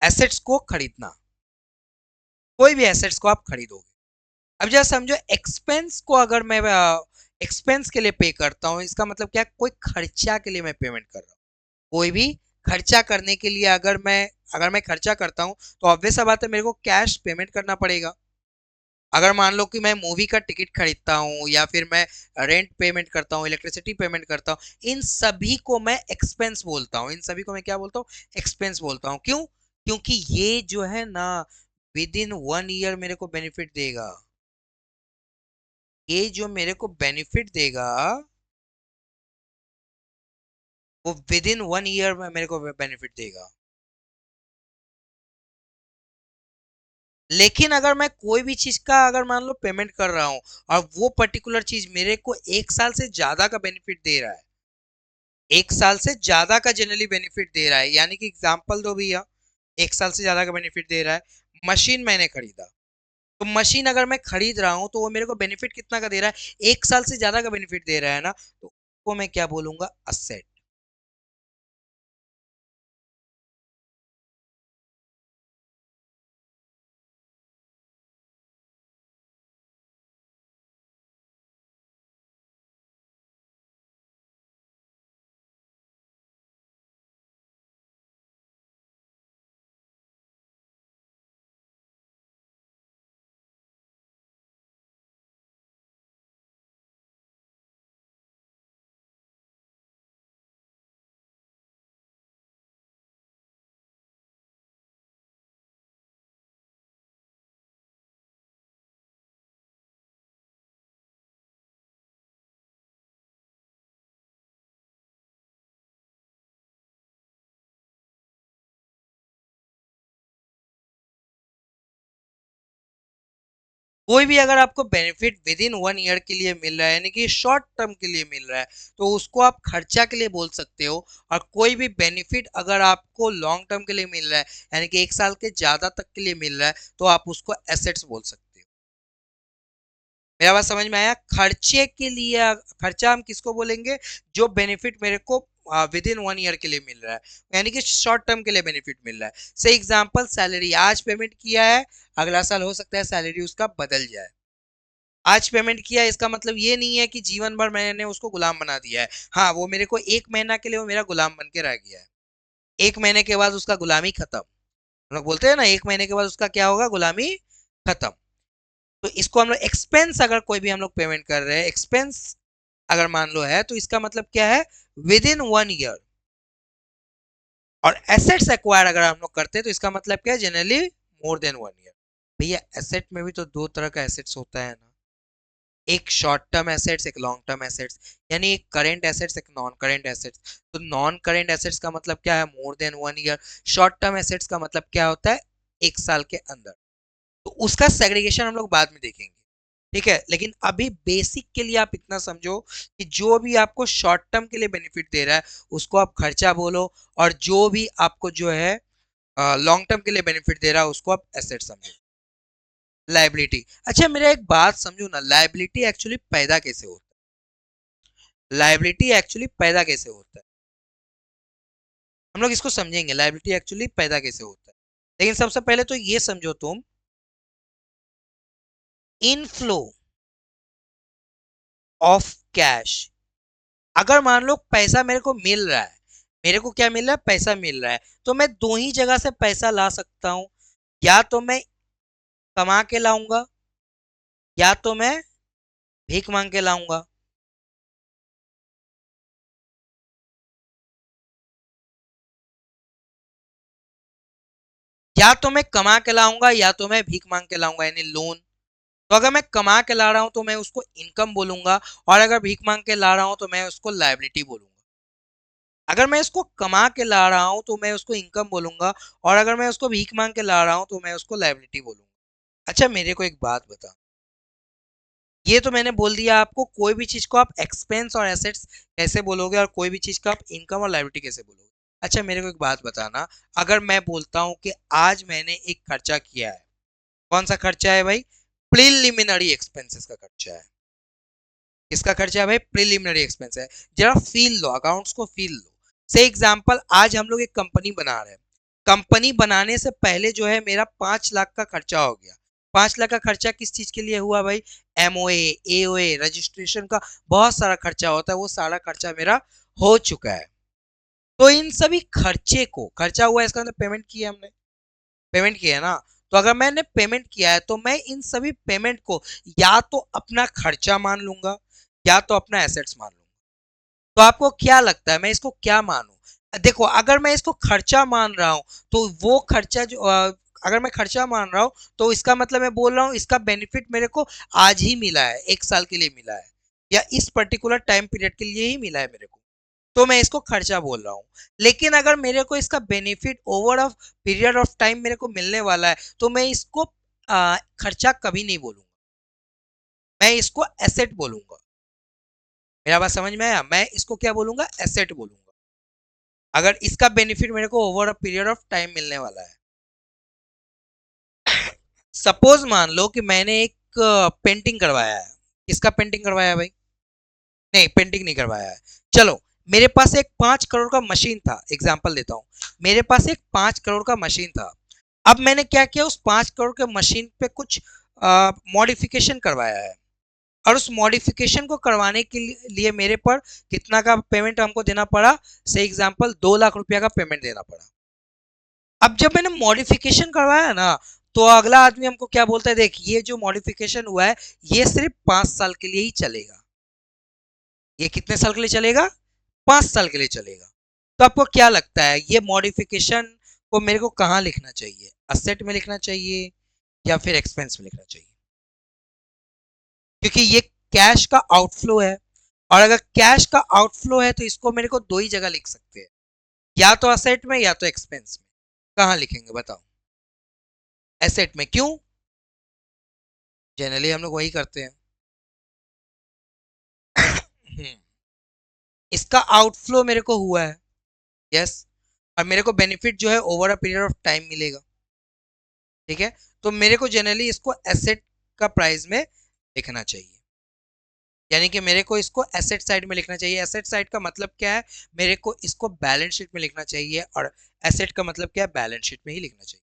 एसेट्स को खरीदना, कोई भी एसेट्स को आप खरीदोगे। अब जरा समझो, एक्सपेंस को अगर मैं एक्सपेंस के लिए पे करता हूँ, इसका मतलब क्या, कोई खर्चा के लिए मैं पेमेंट कर रहा हूँ। कोई भी खर्चा करने के लिए अगर मैं खर्चा करता हूँ, तो ऑब्वियस सा बात है, मेरे को कैश पेमेंट करना पड़ेगा। अगर मान लो कि मैं मूवी का टिकट खरीदता हूँ, या फिर मैं रेंट पेमेंट करता हूँ, इलेक्ट्रिसिटी पेमेंट करता हूँ, इन सभी को मैं एक्सपेंस बोलता हूँ, इन सभी को मैं क्या बोलता हूँ, एक्सपेंस बोलता हूँ। क्यों, क्योंकि ये जो है ना, विद इन 1 ईयर मेरे को बेनिफिट देगा। ये जो मेरे को बेनिफिट देगा, वो विद इन 1 ईयर में मेरे को बेनिफिट देगा। लेकिन अगर मैं कोई भी चीज का, अगर मान लो पेमेंट कर रहा हूँ, और वो पर्टिकुलर चीज मेरे को 1 साल से ज्यादा का बेनिफिट दे रहा है, 1 साल से ज्यादा का जनरली बेनिफिट दे रहा है, यानी कि एग्जाम्पल दो भैया, 1 साल से ज्यादा का बेनिफिट दे रहा है, मशीन मैंने खरीदा, तो मशीन अगर मैं खरीद रहा हूँ, तो वो मेरे को बेनिफिट कितना का दे रहा है, 1 साल से ज्यादा का बेनिफिट दे रहा है ना, तो वो मैं क्या बोलूंगा, असेट। कोई भी अगर आपको बेनिफिट विद इन 1 ईयर के लिए मिल रहा है, यानी कि शॉर्ट टर्म के लिए मिल रहा है, तो उसको आप खर्चा के लिए बोल सकते हो। और कोई भी बेनिफिट अगर आपको लॉन्ग टर्म के लिए मिल रहा है, यानी कि 1 साल के ज्यादा तक के लिए मिल रहा है, तो आप उसको एसेट्स बोल सकते हो। मेरा बात समझ में आया? खर्चे के लिए, खर्चा हम किसको बोलेंगे? जो बेनिफिट मेरे को विद इन 1 ईयर के लिए मिल रहा है, यानी कि शॉर्ट टर्म के लिए बेनिफिट मिल रहा है। से एग्जांपल, सैलरी आज पेमेंट किया है, अगला साल हो सकता है सैलरी उसका बदल जाए। आज पेमेंट किया इसका मतलब ये नहीं है कि जीवन भर मैंने उसको गुलाम बना दिया है। हाँ, वो मेरे को 1 महीना के लिए वो मेरा गुलाम बन के रह गया है। 1 महीने के बाद उसका गुलामी खत्म। हम लोग बोलते हैं ना, 1 महीने के बाद उसका क्या होगा? गुलामी खत्म। तो इसको हम लोग एक्सपेंस, अगर कोई भी हम लोग पेमेंट कर रहे हैं, एक्सपेंस अगर मान लो है, तो इसका मतलब क्या है? With in 1 year. और एसेट्स एक्वायर अगर हम लोग करते हैं, तो इसका मतलब क्या है? Generally more than 1 year. भैया, एसेट में भी तो दो तरह का एसेट्स होता है ना, एक शॉर्ट टर्म एसेट्स, एक लॉन्ग टर्म एसेट्स, यानी एक करेंट एसेट्स, एक नॉन करेंट एसेट्स। तो नॉन करेंट एसेट्स का मतलब क्या है? More than 1 year. Short term assets का मतलब क्या होता है? 1 साल के अंदर। तो उसका सेग्रीगेशन हम लोग बाद में देखेंगे, ठीक है? लेकिन अभी बेसिक के लिए आप इतना समझो कि जो भी आपको शॉर्ट टर्म के लिए बेनिफिट दे रहा है, उसको आप खर्चा बोलो। और जो भी आपको जो है लॉन्ग टर्म के लिए बेनिफिट दे रहा है, उसको आप एसेट समझो। लाइबिलिटी। अच्छा, मेरा एक बात समझो ना, लाइबिलिटी एक्चुअली पैदा कैसे होता है? लाइबिलिटी एक्चुअली पैदा कैसे होता है? हम लोग इसको समझेंगे, लाइबिलिटी एक्चुअली पैदा कैसे होता है। लेकिन सबसे पहले तो ये समझो तुम, इनफ्लो ऑफ कैश। अगर मान लो पैसा मेरे को मिल रहा है, मेरे को क्या मिल रहा है? पैसा मिल रहा है, तो मैं दो ही जगह से पैसा ला सकता हूं। या तो मैं कमा के लाऊंगा, या तो मैं भीख मांग के लाऊंगा। या तो मैं कमा के लाऊंगा, या तो मैं भीख मांग के लाऊंगा, यानी लोन। तो अगर मैं कमा के ला रहा हूं, तो मैं उसको इनकम बोलूंगा। और अगर भीख मांग के ला रहा हूं, तो मैं उसको लायबिलिटी बोलूंगा। अगर मैं इसको कमा के ला रहा हूं, तो मैं उसको इनकम बोलूंगा। और अगर मैं उसको भीख मांग के ला रहा हूं, तो मैं उसको लायबिलिटी बोलूंगा। अच्छा, मेरे को एक बात बता, ये तो मैंने बोल दिया आपको, कोई भी चीज को आप एक्सपेंस और एसेट्स कैसे बोलोगे, और कोई भी चीज का आप इनकम और लायबिलिटी कैसे बोलोगे। अच्छा, मेरे को एक बात बताना, अगर मैं बोलता हूं कि आज मैंने एक खर्चा किया है, कौन सा खर्चा है भाई? प्रिलिमिनरी एक्सपेंसेस का खर्चा है। किसका खर्चा है भाई? प्रिलिमिनरी एक्सपेंस है। जरा फील लो, अकाउंट्स को फील लो। से एग्जांपल, आज हम लोग एक कंपनी बना रहे हैं। कंपनी बनाने से पहले जो है मेरा 5 लाख का खर्चा हो गया। 5 लाख का खर्चा किस चीज के लिए हुआ भाई? एमओए, एओए, रजिस्ट्रेशन का बहुत सारा खर्चा होता है, वो सारा खर्चा मेरा हो चुका है। तो इन सभी खर्चे को, खर्चा हुआ है इसका मतलब पेमेंट किया हमने, पेमेंट किया है ना। तो अगर मैंने पेमेंट किया है, तो मैं इन सभी पेमेंट को या तो अपना खर्चा मान लूंगा, या तो अपना एसेट्स मान लूंगा। तो आपको क्या लगता है मैं इसको क्या मानूं? देखो, अगर मैं इसको खर्चा मान रहा हूं, तो वो खर्चा जो अगर मैं खर्चा मान रहा हूं, तो इसका मतलब मैं बोल रहा हूं इसका बेनिफिट मेरे को आज ही मिला है, 1 साल के लिए मिला है, या इस पर्टिकुलर टाइम पीरियड के लिए ही मिला है मेरे को। तो मैं इसको खर्चा बोल रहा हूँ। लेकिन अगर मेरे को इसका benefit over of period of time मेरे को मिलने वाला है, तो मैं इसको खर्चा कभी नहीं बोलूंगा, मैं इसको एसेट बोलूंगा। मेरा बात समझ में आया? मैं इसको क्या बोलूंगा? एसेट बोलूंगा, अगर इसका बेनिफिट मेरे को over a period of time मिलने वाला है। सपोज मान लो कि मैंने एक पेंटिंग करवाया है। किसका पेंटिंग करवाया है भाई? नहीं, पेंटिंग नहीं करवाया है। चलो, मेरे पास एक 5 करोड़ का मशीन था, एग्जाम्पल देता हूँ। मेरे पास एक 5 करोड़ का मशीन था। अब मैंने क्या किया, उस 5 करोड़ के मशीन पे कुछ मॉडिफिकेशन करवाया है। और उस मॉडिफिकेशन को करवाने के लिए मेरे पर कितना का पेमेंट हमको देना पड़ा? से एग्जांपल 2 लाख रुपया का पेमेंट देना पड़ा। अब जब मैंने मॉडिफिकेशन करवाया ना, तो अगला आदमी हमको क्या बोलता है? देख, ये जो मॉडिफिकेशन हुआ है, ये सिर्फ 5 साल के लिए ही चलेगा। ये कितने साल के लिए चलेगा? 5 साल के लिए चलेगा। तो आपको क्या लगता है, ये मॉडिफिकेशन को मेरे को कहाँ लिखना चाहिए? असेट में लिखना चाहिए, या फिर एक्सपेंस में लिखना चाहिए? क्योंकि ये कैश का आउटफ्लो है। और अगर कैश का आउटफ्लो है, तो इसको मेरे को दो ही जगह लिख सकते हैं, या तो असेट में, या तो एक्सपेंस में। कहाँ लिखेंगे बताओ? एसेट में। क्यों? जनरली हम लोग वही करते हैं। इसका आउटफ्लो मेरे को हुआ है, यस, और मेरे को बेनिफिट जो है over a period of time मिलेगा, ठीक है। तो मेरे को जनरली इसको एसेट का प्राइस में लिखना चाहिए, यानी कि मेरे को इसको एसेट साइड में लिखना चाहिए। एसेट साइड का मतलब क्या है, मेरे को इसको बैलेंस शीट में लिखना चाहिए, और एसेट का मतलब क्या है, बैलेंस शीट में ही लिखना चाहिए।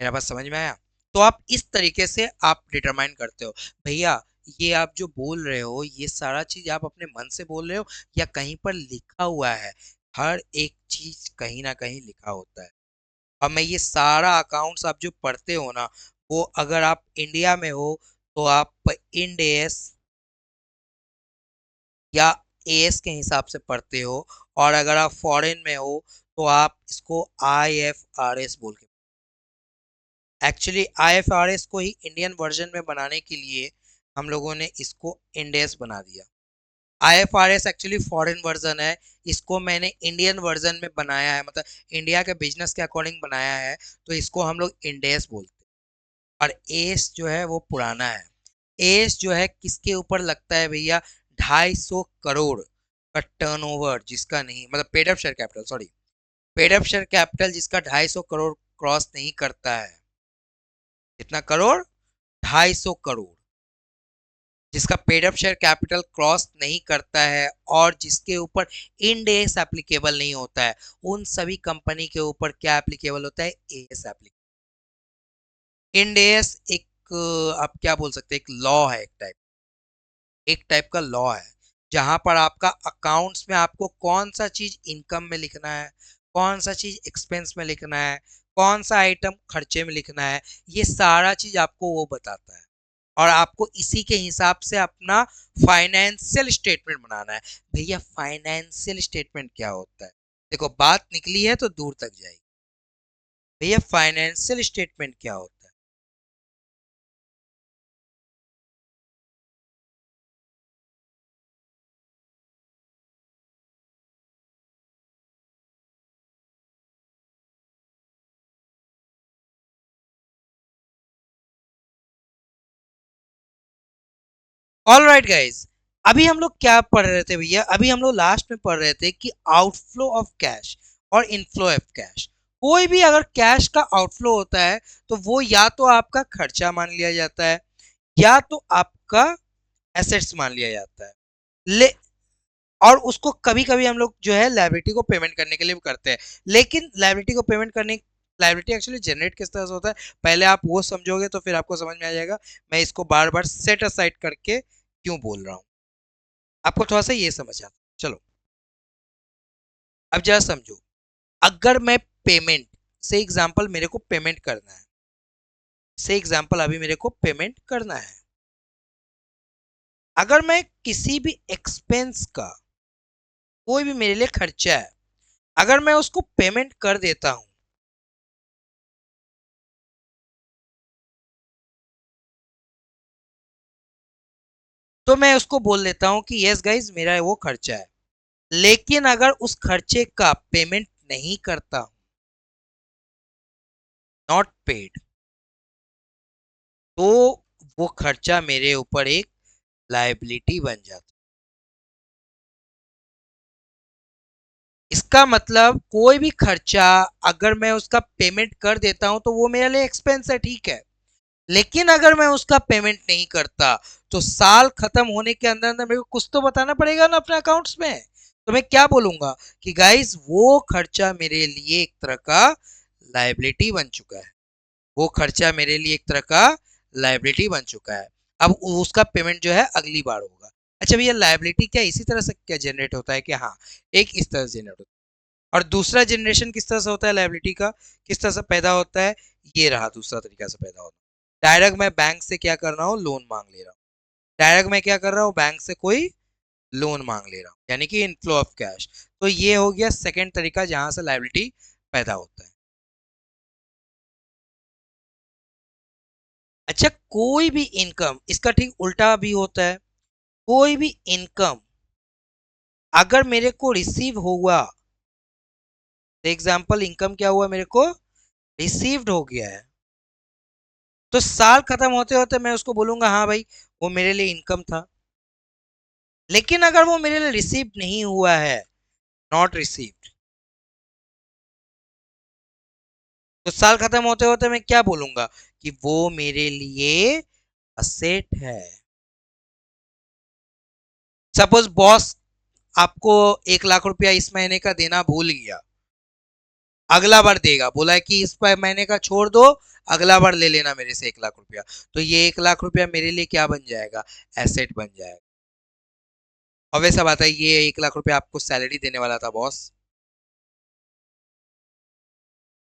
मेरा बात समझ में आया? तो आप इस तरीके से आप डिटरमाइन करते हो। भैया ये आप जो बोल रहे हो ये सारा चीज आप अपने मन से बोल रहे हो या कहीं पर लिखा हुआ है? हर एक चीज कहीं ना कहीं लिखा होता है। और मैं ये सारा अकाउंट्स आप जो पढ़ते हो ना, वो अगर आप इंडिया में हो तो आप इंड एस या एएस के हिसाब से पढ़ते हो, और अगर आप फॉरेन में हो तो आप इसको आईएफआरएस बोल के। एक्चुअली आईएफआरएस को ही इंडियन वर्जन में बनाने के लिए हम लोगों ने इसको इंडेस बना दिया। आईएफआरएस एक्चुअली फॉरेन वर्जन है, इसको मैंने इंडियन वर्जन में बनाया है, मतलब इंडिया के बिजनेस के अकॉर्डिंग बनाया है, तो इसको हम लोग इंडेस बोलते हैं। और एस जो है वो पुराना है। एस जो है किसके ऊपर लगता है भैया? 250 करोड़ का टर्नओवर जिसका नहीं, मतलब paid up share capital, sorry, paid up share capital जिसका 250 करोड़ क्रॉस नहीं करता है। कितना करोड़? 250 करोड़। जिसका paid up share capital cross नहीं करता है और जिसके ऊपर इंड एस एप्लीकेबल नहीं होता है, उन सभी कंपनी के ऊपर क्या एप्लीकेबल होता है? S applicable. इंड एस एक आप क्या बोल सकते हैं, एक लॉ है, एक टाइप का लॉ है, जहां पर आपका अकाउंट्स में आपको कौन सा चीज इनकम में लिखना है, कौन सा चीज एक्सपेंस में लिखना है, कौन सा आइटम खर्चे में लिखना है, ये सारा चीज आपको वो बताता है। और आपको इसी के हिसाब से अपना फाइनेंशियल स्टेटमेंट बनाना है। भैया फाइनेंशियल स्टेटमेंट क्या होता है? देखो बात निकली है तो दूर तक जाएगी। भैया फाइनेंशियल स्टेटमेंट क्या होता है? ऑल राइट गाइज, अभी हम लोग क्या पढ़ रहे थे भैया? अभी हम लोग लास्ट में पढ़ रहे थे कि आउटफ्लो ऑफ कैश और इनफ्लो ऑफ कैश। कोई भी अगर कैश का आउटफ्लो होता है तो वो या तो आपका खर्चा मान लिया जाता है या तो आपका एसेट्स मान लिया जाता है। ले और उसको कभी कभी हम लोग जो है लाइबिलिटी को पेमेंट करने के लिए भी करते हैं। लेकिन लाइबिलिटी को पेमेंट करने, लाइबिलिटी एक्चुअली जनरेट किस तरह से होता है, पहले आप वो समझोगे तो फिर आपको समझ में आ जाएगा मैं इसको बार बार सेट असाइड करके क्यों बोल रहा हूँ। आपको थोड़ा सा ये समझ आता, चलो अब जरा समझो। अगर मैं पेमेंट, से एग्जांपल मेरे को पेमेंट करना है, से एग्जांपल अभी मेरे को पेमेंट करना है, अगर मैं किसी भी एक्सपेंस का, कोई भी मेरे लिए खर्चा है, अगर मैं उसको पेमेंट कर देता हूं, तो मैं उसको बोल देता हूं कि यस गाइज मेरा वो खर्चा है। लेकिन अगर उस खर्चे का पेमेंट नहीं करता, नॉट पेड, तो वो खर्चा मेरे ऊपर एक लाइबिलिटी बन जाता। इसका मतलब कोई भी खर्चा अगर मैं उसका पेमेंट कर देता हूं तो वो मेरे लिए एक्सपेंस है, ठीक है। लेकिन अगर मैं उसका पेमेंट नहीं करता तो साल खत्म होने के अंदर अंदर मेरे को कुछ तो बताना पड़ेगा ना अपने अकाउंट्स में। तो मैं क्या बोलूंगा कि गाइस वो खर्चा मेरे लिए एक तरह का लाइबिलिटी बन चुका है, वो खर्चा मेरे लिए एक तरह का लाइबिलिटी बन चुका है। अब उसका पेमेंट जो है अगली बार होगा। अच्छा भैया लाइबिलिटी क्या इसी तरह से क्या जनरेट होता है? कि हाँ, एक इस तरह से जनरेट होता है। और दूसरा जनरेशन किस तरह से होता है लाइबिलिटी का, किस तरह से पैदा होता है? ये रहा दूसरा तरीका से पैदा होता है। डायरेक्ट मैं बैंक से क्या कर रहा हूँ, लोन मांग ले रहा हूँ। डायरेक्ट मैं क्या कर रहा हूँ, बैंक से कोई लोन मांग ले रहा हूँ, यानी कि इनफ्लो ऑफ कैश। तो ये हो गया सेकेंड तरीका जहां से लाइबिलिटी पैदा होता है। अच्छा, कोई भी इनकम, इसका ठीक उल्टा भी होता है। कोई भी इनकम अगर मेरे को रिसीव हुआ, एग्जाम्पल इनकम क्या हुआ मेरे को, रिसीव्ड हो गया है, तो साल खत्म होते होते मैं उसको बोलूंगा हाँ भाई वो मेरे लिए इनकम था। लेकिन अगर वो मेरे लिए रिसीव नहीं हुआ है, नॉट रिसीव्ड, तो साल खत्म होते होते मैं क्या बोलूंगा कि वो मेरे लिए असेट है। सपोज बॉस आपको 1 लाख रुपया इस महीने का देना भूल गया, अगला बार देगा, बोला है कि इस महीने का छोड़ दो, अगला बार ले लेना मेरे से 1 लाख रुपया, तो ये 1 लाख रुपया मेरे लिए क्या बन जाएगा, एसेट बन जाएगा। और वैसा बात है, ये 1 लाख रुपया आपको सैलरी देने वाला था बॉस।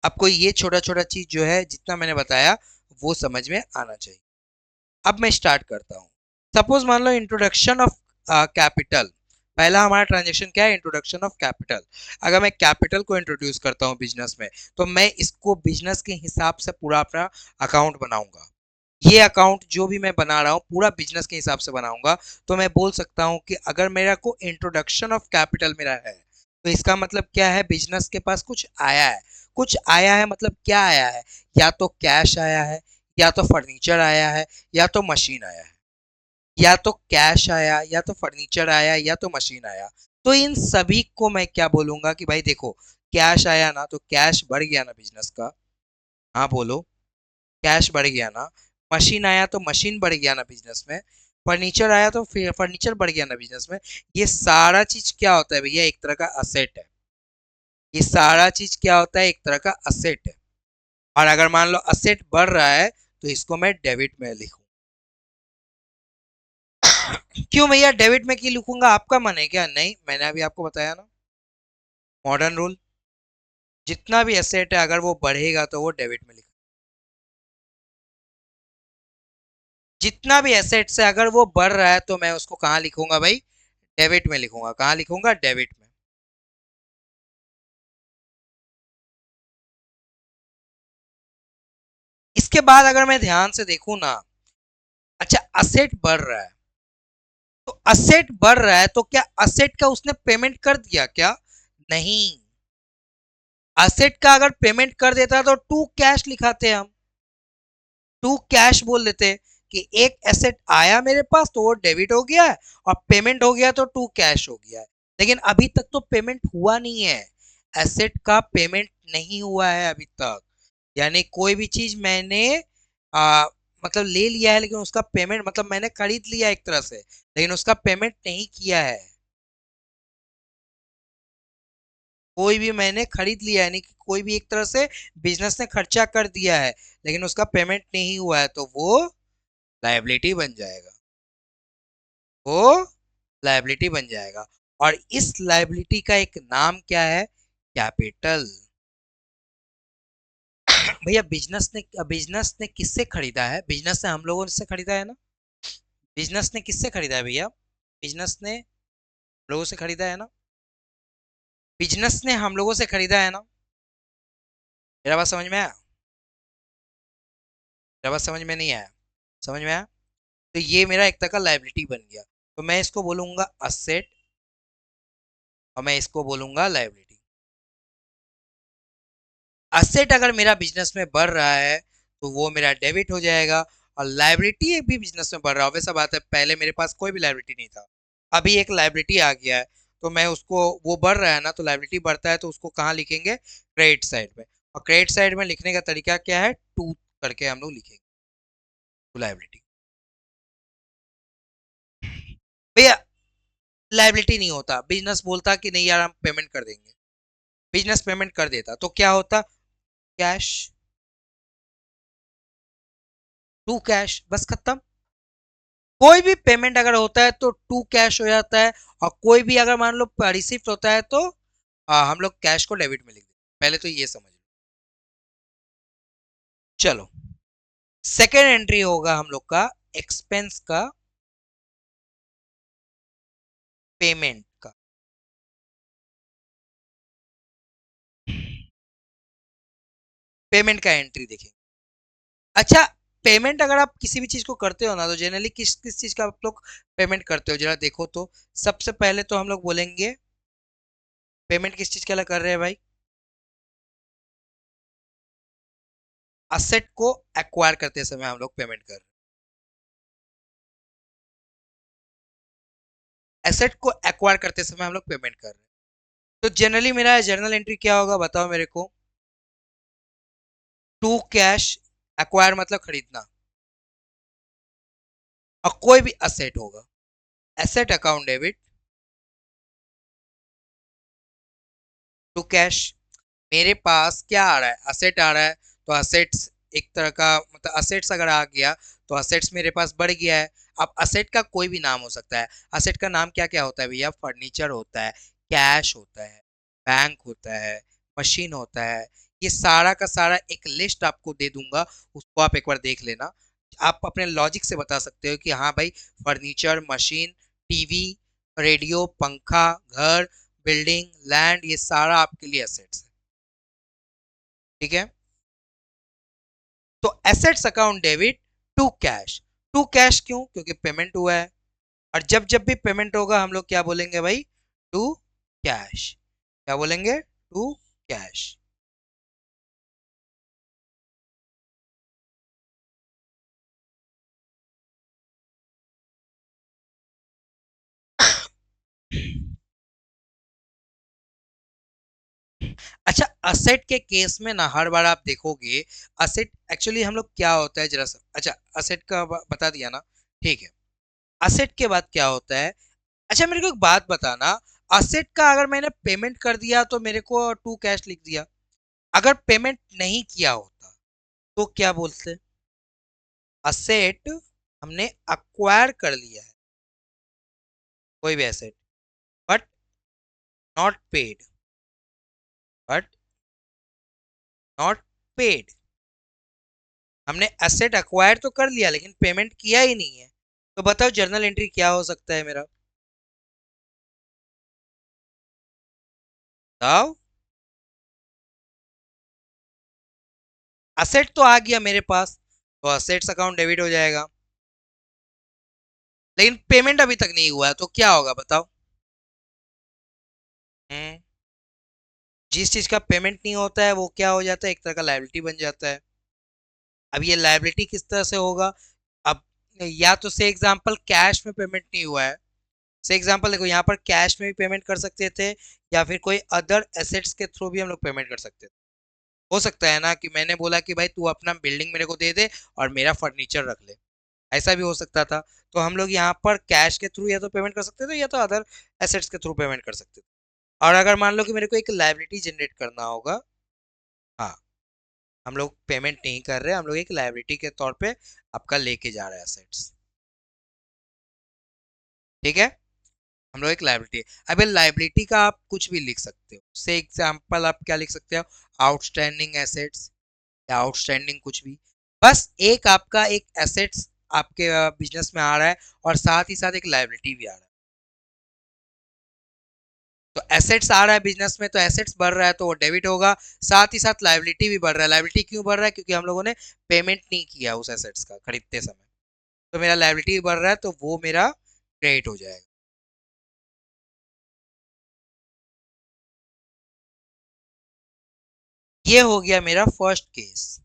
आपको ये छोटा छोटा चीज जो है जितना मैंने बताया वो समझ में आना चाहिए। अब मैं स्टार्ट करता हूँ। सपोज मान लो इंट्रोडक्शन ऑफ कैपिटल, पहला हमारा ट्रांजेक्शन क्या है, इंट्रोडक्शन ऑफ कैपिटल। अगर मैं कैपिटल को इंट्रोड्यूस करता हूँ बिजनेस में, तो मैं इसको बिजनेस के हिसाब से पूरा अपना अकाउंट बनाऊंगा। ये अकाउंट जो भी मैं बना रहा हूँ पूरा बिजनेस के हिसाब से बनाऊंगा। तो मैं बोल सकता हूँ कि अगर मेरा को इंट्रोडक्शन ऑफ कैपिटल मेरा है, तो इसका मतलब क्या है, बिजनेस के पास कुछ आया है। कुछ आया है मतलब क्या आया है, या तो कैश आया है, या तो फर्नीचर आया है, या तो मशीन आया है। या तो कैश आया, या तो फर्नीचर आया, या तो मशीन आया। तो इन सभी को मैं क्या बोलूंगा कि भाई देखो, कैश आया ना तो कैश बढ़ गया ना बिजनेस का। हाँ बोलो, कैश बढ़ गया ना। मशीन आया तो मशीन बढ़ गया ना बिजनेस में। फर्नीचर आया तो फिर फर्नीचर बढ़ गया ना बिजनेस में। ये सारा चीज क्या होता है भैया, एक तरह का असेट है। ये सारा चीज क्या होता है, एक तरह का असेट है। और अगर मान लो असेट बढ़ रहा है तो इसको मैं डेबिट में लिखूं। क्यों भैया डेबिट में क्यों लिखूंगा, आपका मन है क्या, नहीं मैंने अभी आपको बताया ना, मॉडर्न रूल, जितना भी एसेट है अगर वो बढ़ेगा तो वो डेबिट में लिखा। जितना भी एसेट्स है अगर वो बढ़ रहा है तो मैं उसको कहाँ लिखूंगा भाई, डेबिट में लिखूंगा। कहाँ लिखूंगा, डेबिट में। इसके बाद अगर मैं ध्यान से देखूं ना, अच्छा असेट बढ़ रहा है, तो असेट बढ़ रहा है तो क्या असेट का उसने पेमेंट कर दिया क्या, नहीं। असेट का अगर पेमेंट कर देता तो टू कैश लिखाते हम, टू कैश बोल देते कि एक एसेट आया मेरे पास तो वो डेबिट हो गया है, और पेमेंट हो गया तो टू कैश हो गया है। लेकिन अभी तक तो पेमेंट हुआ नहीं है, एसेट का पेमेंट नहीं हुआ है अभी तक। यानी कोई भी चीज मैंने आ, मतलब ले लिया है लेकिन उसका पेमेंट, मतलब मैंने खरीद लिया एक तरह से लेकिन उसका पेमेंट नहीं किया है। कोई भी मैंने खरीद लिया है, यानी कि कोई भी एक तरह से बिजनेस ने खर्चा कर दिया है लेकिन उसका पेमेंट नहीं हुआ है, तो वो लायबिलिटी बन जाएगा। वो लायबिलिटी बन जाएगा। और इस लायबिलिटी का एक नाम क्या है, कैपिटल। भैया बिजनेस ने किससे खरीदा है, बिजनेस ने हम लोगों से खरीदा है ना। बिजनेस ने किससे खरीदा है भैया, बिजनेस ने लोगों से खरीदा है ना। बिजनेस ने हम लोगों से खरीदा है ना। मेरा बात समझ में आया, मेरा बात समझ में नहीं आया, समझ में आया। तो ये मेरा एक तरह का लाइबिलिटी बन गया, तो मैं इसको बोलूंगा असेट और मैं इसको बोलूंगा लाइबिलिटी। असेट अगर मेरा बिजनेस में बढ़ रहा है तो वो मेरा डेबिट हो जाएगा, और लाइबिलिटी भी बिजनेस में बढ़ रहा है। वैसा बात है पहले मेरे पास कोई भी लाइबिलिटी नहीं था, अभी एक लाइबिलिटी आ गया है, तो मैं उसको, वो बढ़ रहा है ना तो लाइबिलिटी बढ़ता है तो उसको कहाँ लिखेंगे, क्रेडिट साइड में। और क्रेडिट साइड में लिखने का तरीका क्या है, टू करके हम लोग लिखेंगे, टू लाइबिलिटी। भैया लाइबिलिटी नहीं होता, बिजनेस बोलता कि नहीं यार हम पेमेंट कर देंगे, बिजनेस पेमेंट कर देता तो क्या होता, कैश, टू कैश, बस खत्म। कोई भी पेमेंट अगर होता है तो टू कैश हो जाता है, और कोई भी अगर मान लो रिसिप्ट होता है तो हम लोग कैश को डेबिट में लिख देते हैं। पहले तो ये समझ लो। चलो, सेकेंड एंट्री होगा हम लोग का एक्सपेंस का, पेमेंट का। पेमेंट का एंट्री देखेंगे। अच्छा, पेमेंट अगर आप किसी भी चीज को करते हो ना तो जनरली किस किस चीज का आप लोग पेमेंट करते हो, जरा देखो तो। सबसे पहले तो हम लोग बोलेंगे पेमेंट किस चीज के लिए कर रहे हैं भाई, असेट को एक्वायर करते समय हम लोग पेमेंट कर रहे हैं, एसेट को एक्वायर करते समय हम लोग पेमेंट कर रहे हैं। तो जनरली मेरा जर्नल एंट्री क्या होगा बताओ मेरे को। टू कैश, एक्वायर मतलब खरीदना, और कोई भी असेट होगा, asset account debit to cash. मेरे पास क्या आ रहा है, असेट आ रहा है, तो असेट्स एक तरह का मतलब असेट्स अगर आ गया तो असेट्स मेरे पास बढ़ गया है। अब असेट का कोई भी नाम हो सकता है। असेट का नाम क्या क्या होता है भैया, फर्नीचर होता है, कैश होता है, बैंक होता है, मशीन होता है। ये सारा का सारा एक लिस्ट आपको दे दूंगा, उसको आप एक बार देख लेना। आप अपने लॉजिक से बता सकते हो कि हाँ भाई, फर्नीचर, मशीन, टीवी, रेडियो, पंखा, घर, बिल्डिंग, लैंड, ये सारा आपके लिए एसेट्स है। ठीक है, तो assets account debit to cash. To cash क्यों, क्योंकि पेमेंट हुआ है, और जब जब भी पेमेंट होगा हम लोग क्या बोलेंगे भाई, टू कैश। क्या बोलेंगे, टू कैश। अच्छा, असेट के केस में ना हर बार आप देखोगे, असेट एक्चुअली हम लोग क्या होता है जरा सा, अच्छा असेट का बता दिया ना, ठीक है। असेट के बाद क्या होता है, अच्छा मेरे को एक बात बताना, असेट का अगर मैंने पेमेंट कर दिया तो मेरे को टू कैश लिख दिया, अगर पेमेंट नहीं किया होता तो क्या बोलते, असेट हमने अक्वायर कर लिया है, कोई भी asset, but not paid, but not paid. हमने एसेट अक्वायर तो कर लिया लेकिन पेमेंट किया ही नहीं है, तो बताओ जर्नल एंट्री क्या हो सकता है मेरा, बताओ। असेट तो आ गया मेरे पास, तो असेट्स अकाउंट डेबिट हो जाएगा, लेकिन पेमेंट अभी तक नहीं हुआ है, तो क्या होगा बताओ। हम्म, जिस चीज का पेमेंट नहीं होता है वो क्या हो जाता है, एक तरह का लायबिलिटी बन जाता है। अब ये लायबिलिटी किस तरह से होगा, अब या तो से एग्जांपल कैश में पेमेंट नहीं हुआ है, से एग्जांपल देखो यहाँ पर कैश में भी पेमेंट कर सकते थे, या फिर कोई अदर एसेट्स के थ्रू भी हम लोग पेमेंट कर सकते थे। हो सकता है ना कि मैंने बोला कि भाई तू अपना बिल्डिंग मेरे को दे दे और मेरा फर्नीचर रख ले, ऐसा भी हो सकता था। तो हम लोग यहाँ पर कैश के थ्रू या तो पेमेंट कर सकते थे, या तो अदर एसेट्स के थ्रू पेमेंट कर सकते थे। और अगर मान लो कि मेरे को एक लाइबिलिटी जनरेट करना होगा, हाँ, हम लोग पेमेंट नहीं कर रहे, हम लोग एक लाइबिलिटी के तौर पे आपका लेके जा रहे हैं एसेट्स। ठीक है, हम लोग एक लाइबिलिटी, अब लाइबिलिटी का आप कुछ भी लिख सकते हो, से एग्जांपल आप क्या लिख सकते हो, आउटस्टैंडिंग एसेट्स, या आउटस्टैंडिंग कुछ भी। बस एक आपका एक एसेट्स आपके बिजनेस में आ रहा है, और साथ ही साथ एक लाइबिलिटी भी आ रहा है। तो एसेट्स आ रहा है बिजनेस में, तो एसेट्स बढ़ रहा है तो वो डेबिट होगा, साथ ही साथ लाइबिलिटी भी बढ़ रहा है। लाइबिलिटी क्यों बढ़ रहा है, क्योंकि हम लोगों ने पेमेंट नहीं किया उस एसेट्स का खरीदते समय, तो मेरा लाइबिलिटी भी बढ़ रहा है, तो वो मेरा क्रेडिट हो जाएगा। ये हो गया मेरा फर्स्ट केस।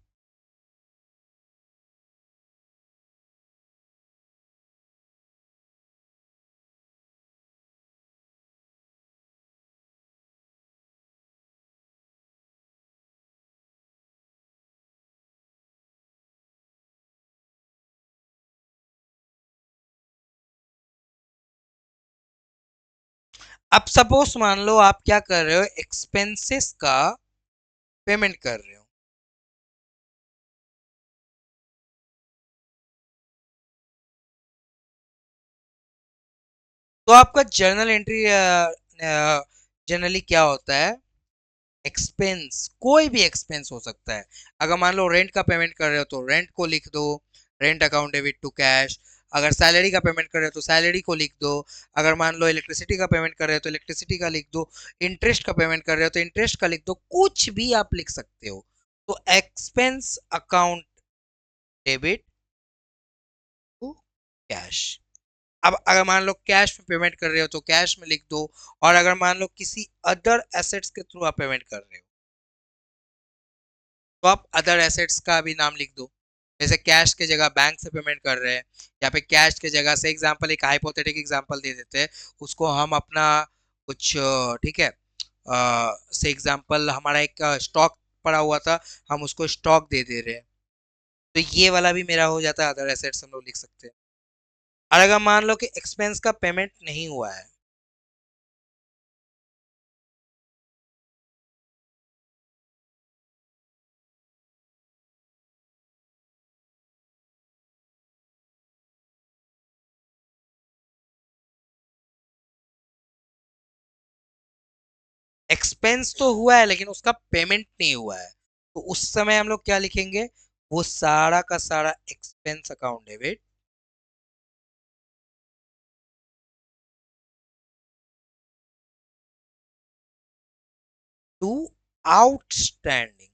अब सपोज मान लो आप क्या कर रहे हो, एक्सपेंसेस का पेमेंट कर रहे हो, तो आपका जर्नल एंट्री जनरली क्या होता है, एक्सपेंस, कोई भी एक्सपेंस हो सकता है। अगर मान लो रेंट का पेमेंट कर रहे हो तो रेंट को लिख दो, rent account debit to cash. अगर सैलरी का पेमेंट कर रहे हो तो सैलरी को लिख दो। अगर मान लो इलेक्ट्रिसिटी का पेमेंट कर रहे हो तो इलेक्ट्रिसिटी का लिख दो। इंटरेस्ट का पेमेंट कर रहे हो तो इंटरेस्ट का लिख दो, कुछ भी आप लिख सकते हो। तो expense account debit to cash. अब अगर मान लो कैश में पेमेंट कर रहे हो तो कैश में लिख दो, और अगर मान लो किसी अदर एसेट्स के थ्रू आप पेमेंट कर रहे हो, तो आप अदर एसेट्स का भी नाम लिख दो। जैसे कैश के जगह बैंक से पेमेंट कर रहे हैं, या फिर कैश के जगह से एग्जांपल, एक हाइपोथेटिक एग्जांपल दे देते हैं, उसको हम अपना कुछ ठीक है से एग्जांपल, हमारा एक स्टॉक पड़ा हुआ था, हम उसको स्टॉक दे दे रहे हैं, तो ये वाला भी मेरा हो जाता है अदर एसेट्स, हम लोग लिख सकते हैं। और अगर मान लो कि एक्सपेंस का पेमेंट नहीं हुआ है, एक्सपेंस तो हुआ है लेकिन उसका पेमेंट नहीं हुआ है, तो उस समय हम लोग क्या लिखेंगे, वो सारा का सारा expense account debit to outstanding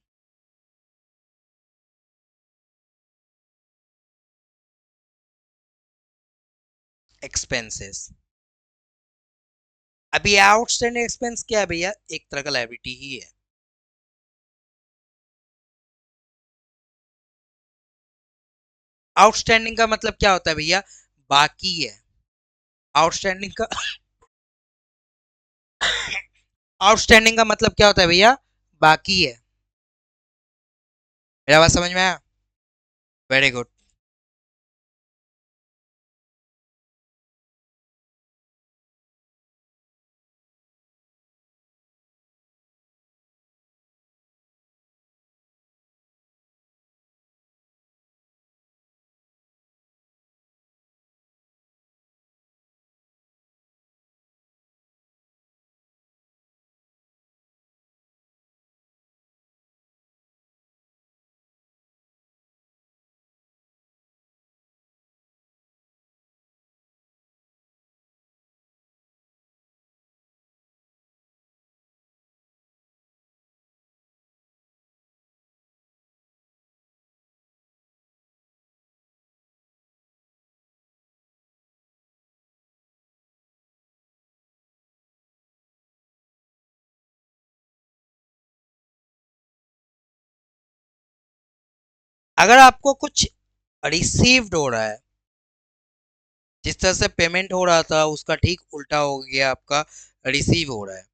expenses. अभी आउटस्टैंडिंग एक्सपेंस क्या है भैया, एक तरह का लायबिलिटी ही है। आउटस्टैंडिंग का मतलब क्या होता है भैया, बाकी है। आउटस्टैंडिंग का आउटस्टैंडिंग का मतलब क्या होता है भैया, बाकी है। मेरा बात समझ में आया? Very good. अगर आपको कुछ रिसीव्ड हो रहा है, जिस तरह से पेमेंट हो रहा था उसका ठीक उल्टा हो गया, आपका रिसीव हो रहा है।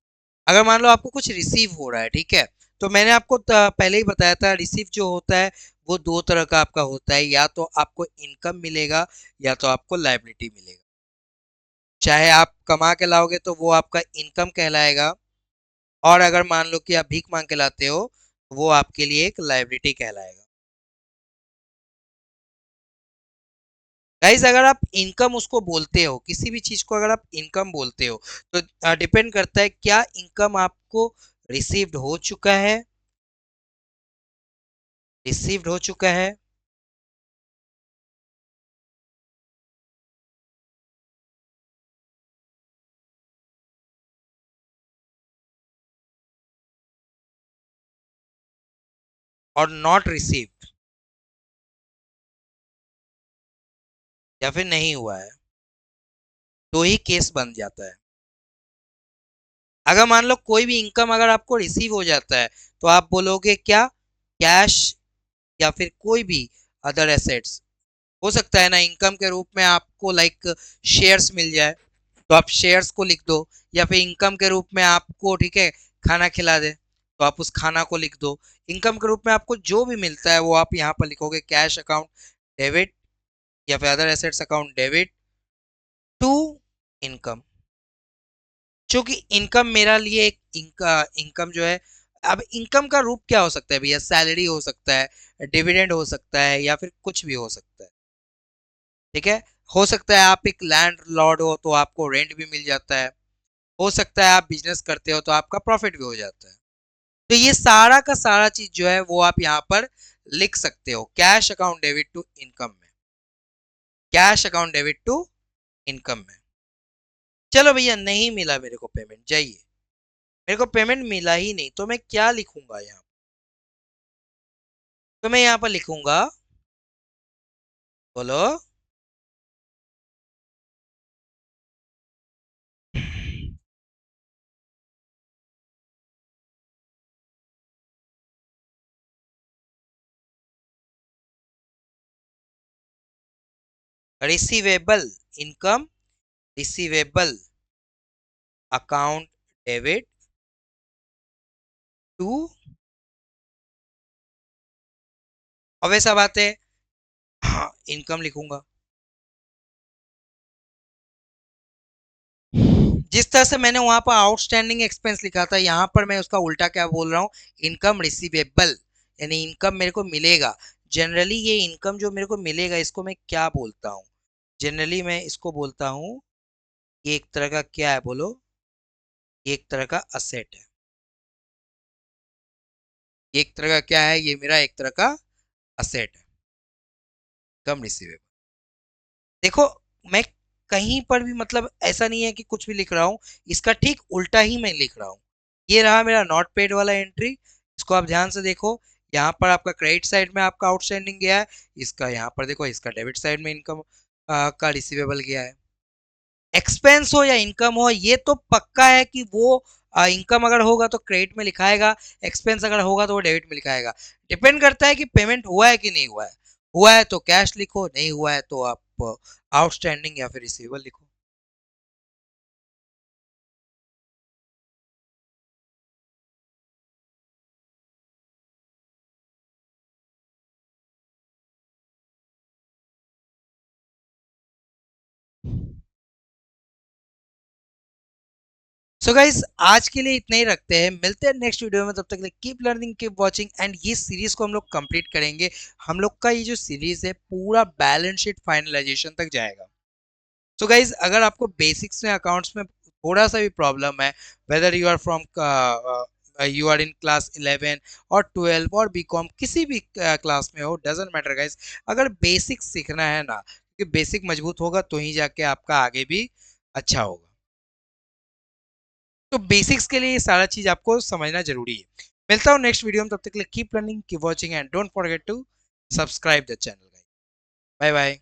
अगर मान लो आपको कुछ रिसीव हो रहा है, ठीक है, तो मैंने आपको पहले ही बताया था, रिसीव जो होता है वो दो तरह का आपका होता है, या तो आपको इनकम मिलेगा या तो आपको लायबिलिटी मिलेगा। चाहे आप कमा के लाओगे तो वो आपका इनकम कहलाएगा, और अगर मान लो कि आप भीख मांग के लाते हो, वो आपके लिए एक लायबिलिटी कहलाएगा। गाइस, अगर आप इनकम उसको बोलते हो, किसी भी चीज को अगर आप इनकम बोलते हो, तो डिपेंड करता है क्या इनकम आपको रिसीव्ड हो चुका है, रिसीव्ड हो चुका है, और नॉट रिसीव्ड, या फिर नहीं हुआ है, तो ही केस बन जाता है। अगर मान लो कोई भी इनकम अगर आपको रिसीव हो जाता है, तो आप बोलोगे क्या, कैश या फिर कोई भी अदर एसेट्स, हो सकता है ना इनकम के रूप में आपको लाइक शेयर्स मिल जाए, तो आप शेयर्स को लिख दो, या फिर इनकम के रूप में आपको ठीक है खाना खिला दे, तो आप उस खाना को लिख दो। इनकम के रूप में आपको जो भी मिलता है वो आप यहाँ पर लिखोगे, कैश अकाउंट डेबिट या फिर other assets account debit to income. क्योंकि इनकम मेरा लिए एक इनकम जो है, अब इनकम का रूप क्या हो सकता है भैया, सैलरी हो सकता है, डिविडेंड हो सकता है, या फिर कुछ भी हो सकता है। ठीक है, हो सकता है आप एक लैंड लॉर्ड हो तो आपको रेंट भी मिल जाता है, हो सकता है आप बिजनेस करते हो तो आपका प्रॉफिट भी हो जाता है। तो ये सारा का सारा चीज जो है वो आप यहाँ पर लिख सकते हो, cash account debit to income में, cash account debit to income में। चलो भैया, नहीं मिला मेरे को पेमेंट, जाइए, मेरे को पेमेंट मिला ही नहीं, तो मैं क्या लिखूंगा यहाँ, तो मैं यहाँ पर लिखूंगा, बोलो, receivable income, receivable account debit to, और वैसा बात है, हाँ इनकम लिखूंगा। जिस तरह से मैंने वहां पर आउटस्टैंडिंग एक्सपेंस लिखा था, यहां पर मैं उसका उल्टा क्या बोल रहा हूँ, इनकम रिसीवेबल, यानी इनकम मेरे को मिलेगा। जनरली ये इनकम जो मेरे को मिलेगा इसको मैं क्या बोलता हूँ, जनरली मैं इसको बोलता हूँ, ये एक तरह का क्या है बोलो, ये एक तरह का असेट है। ये एक तरह का क्या है, ये मेरा एक तरह का असेट है, इनकम रिसीवेबल। देखो मैं कहीं पर भी मतलब ऐसा नहीं है कि कुछ भी लिख रहा हूँ, इसका ठीक उल्टा ही मैं लिख रहा हूँ। ये रहा मेरा नॉट पेड वाला एंट्री, इसको आप ध्यान से देखो। यहाँ पर आपका क्रेडिट साइड में आपका आउटस्टैंडिंग गया है, इसका यहाँ पर देखो, इसका डेबिट साइड में इनकम का रिसीवेबल गया है। एक्सपेंस हो या इनकम हो, ये तो पक्का है कि वो इनकम अगर होगा तो क्रेडिट में लिखाएगा, एक्सपेंस अगर होगा तो वो डेबिट में लिखाएगा। डिपेंड करता है कि पेमेंट हुआ है कि नहीं हुआ है। हुआ है तो कैश लिखो, नहीं हुआ है तो आप आउटस्टैंडिंग या फिर रिसीवेबल लिखो। सो गाइज आज के लिए इतना ही रखते हैं, मिलते हैं नेक्स्ट वीडियो में, तब तक के लिए keep learning keep watching. And ये सीरीज को हम लोग कंप्लीट करेंगे, हम लोग का ये जो सीरीज है पूरा बैलेंस शीट फाइनलाइजेशन तक जाएगा। सो गाइज अगर आपको बेसिक्स में अकाउंट्स में थोड़ा सा भी प्रॉब्लम है, whether you are from you are in class 11 और 12 और बीकॉम किसी भी क्लास में हो, डजेंट मैटर गाइज, अगर बेसिक्स सीखना है ना, क्योंकि बेसिक मजबूत होगा तो ही जाके आपका आगे भी अच्छा होगा। तो बेसिक्स के लिए ये सारा चीज आपको समझना जरूरी है। मिलता हूँ नेक्स्ट वीडियो में, तब तक के लिए keep learning keep watching and don't forget to subscribe the channel. Bye bye.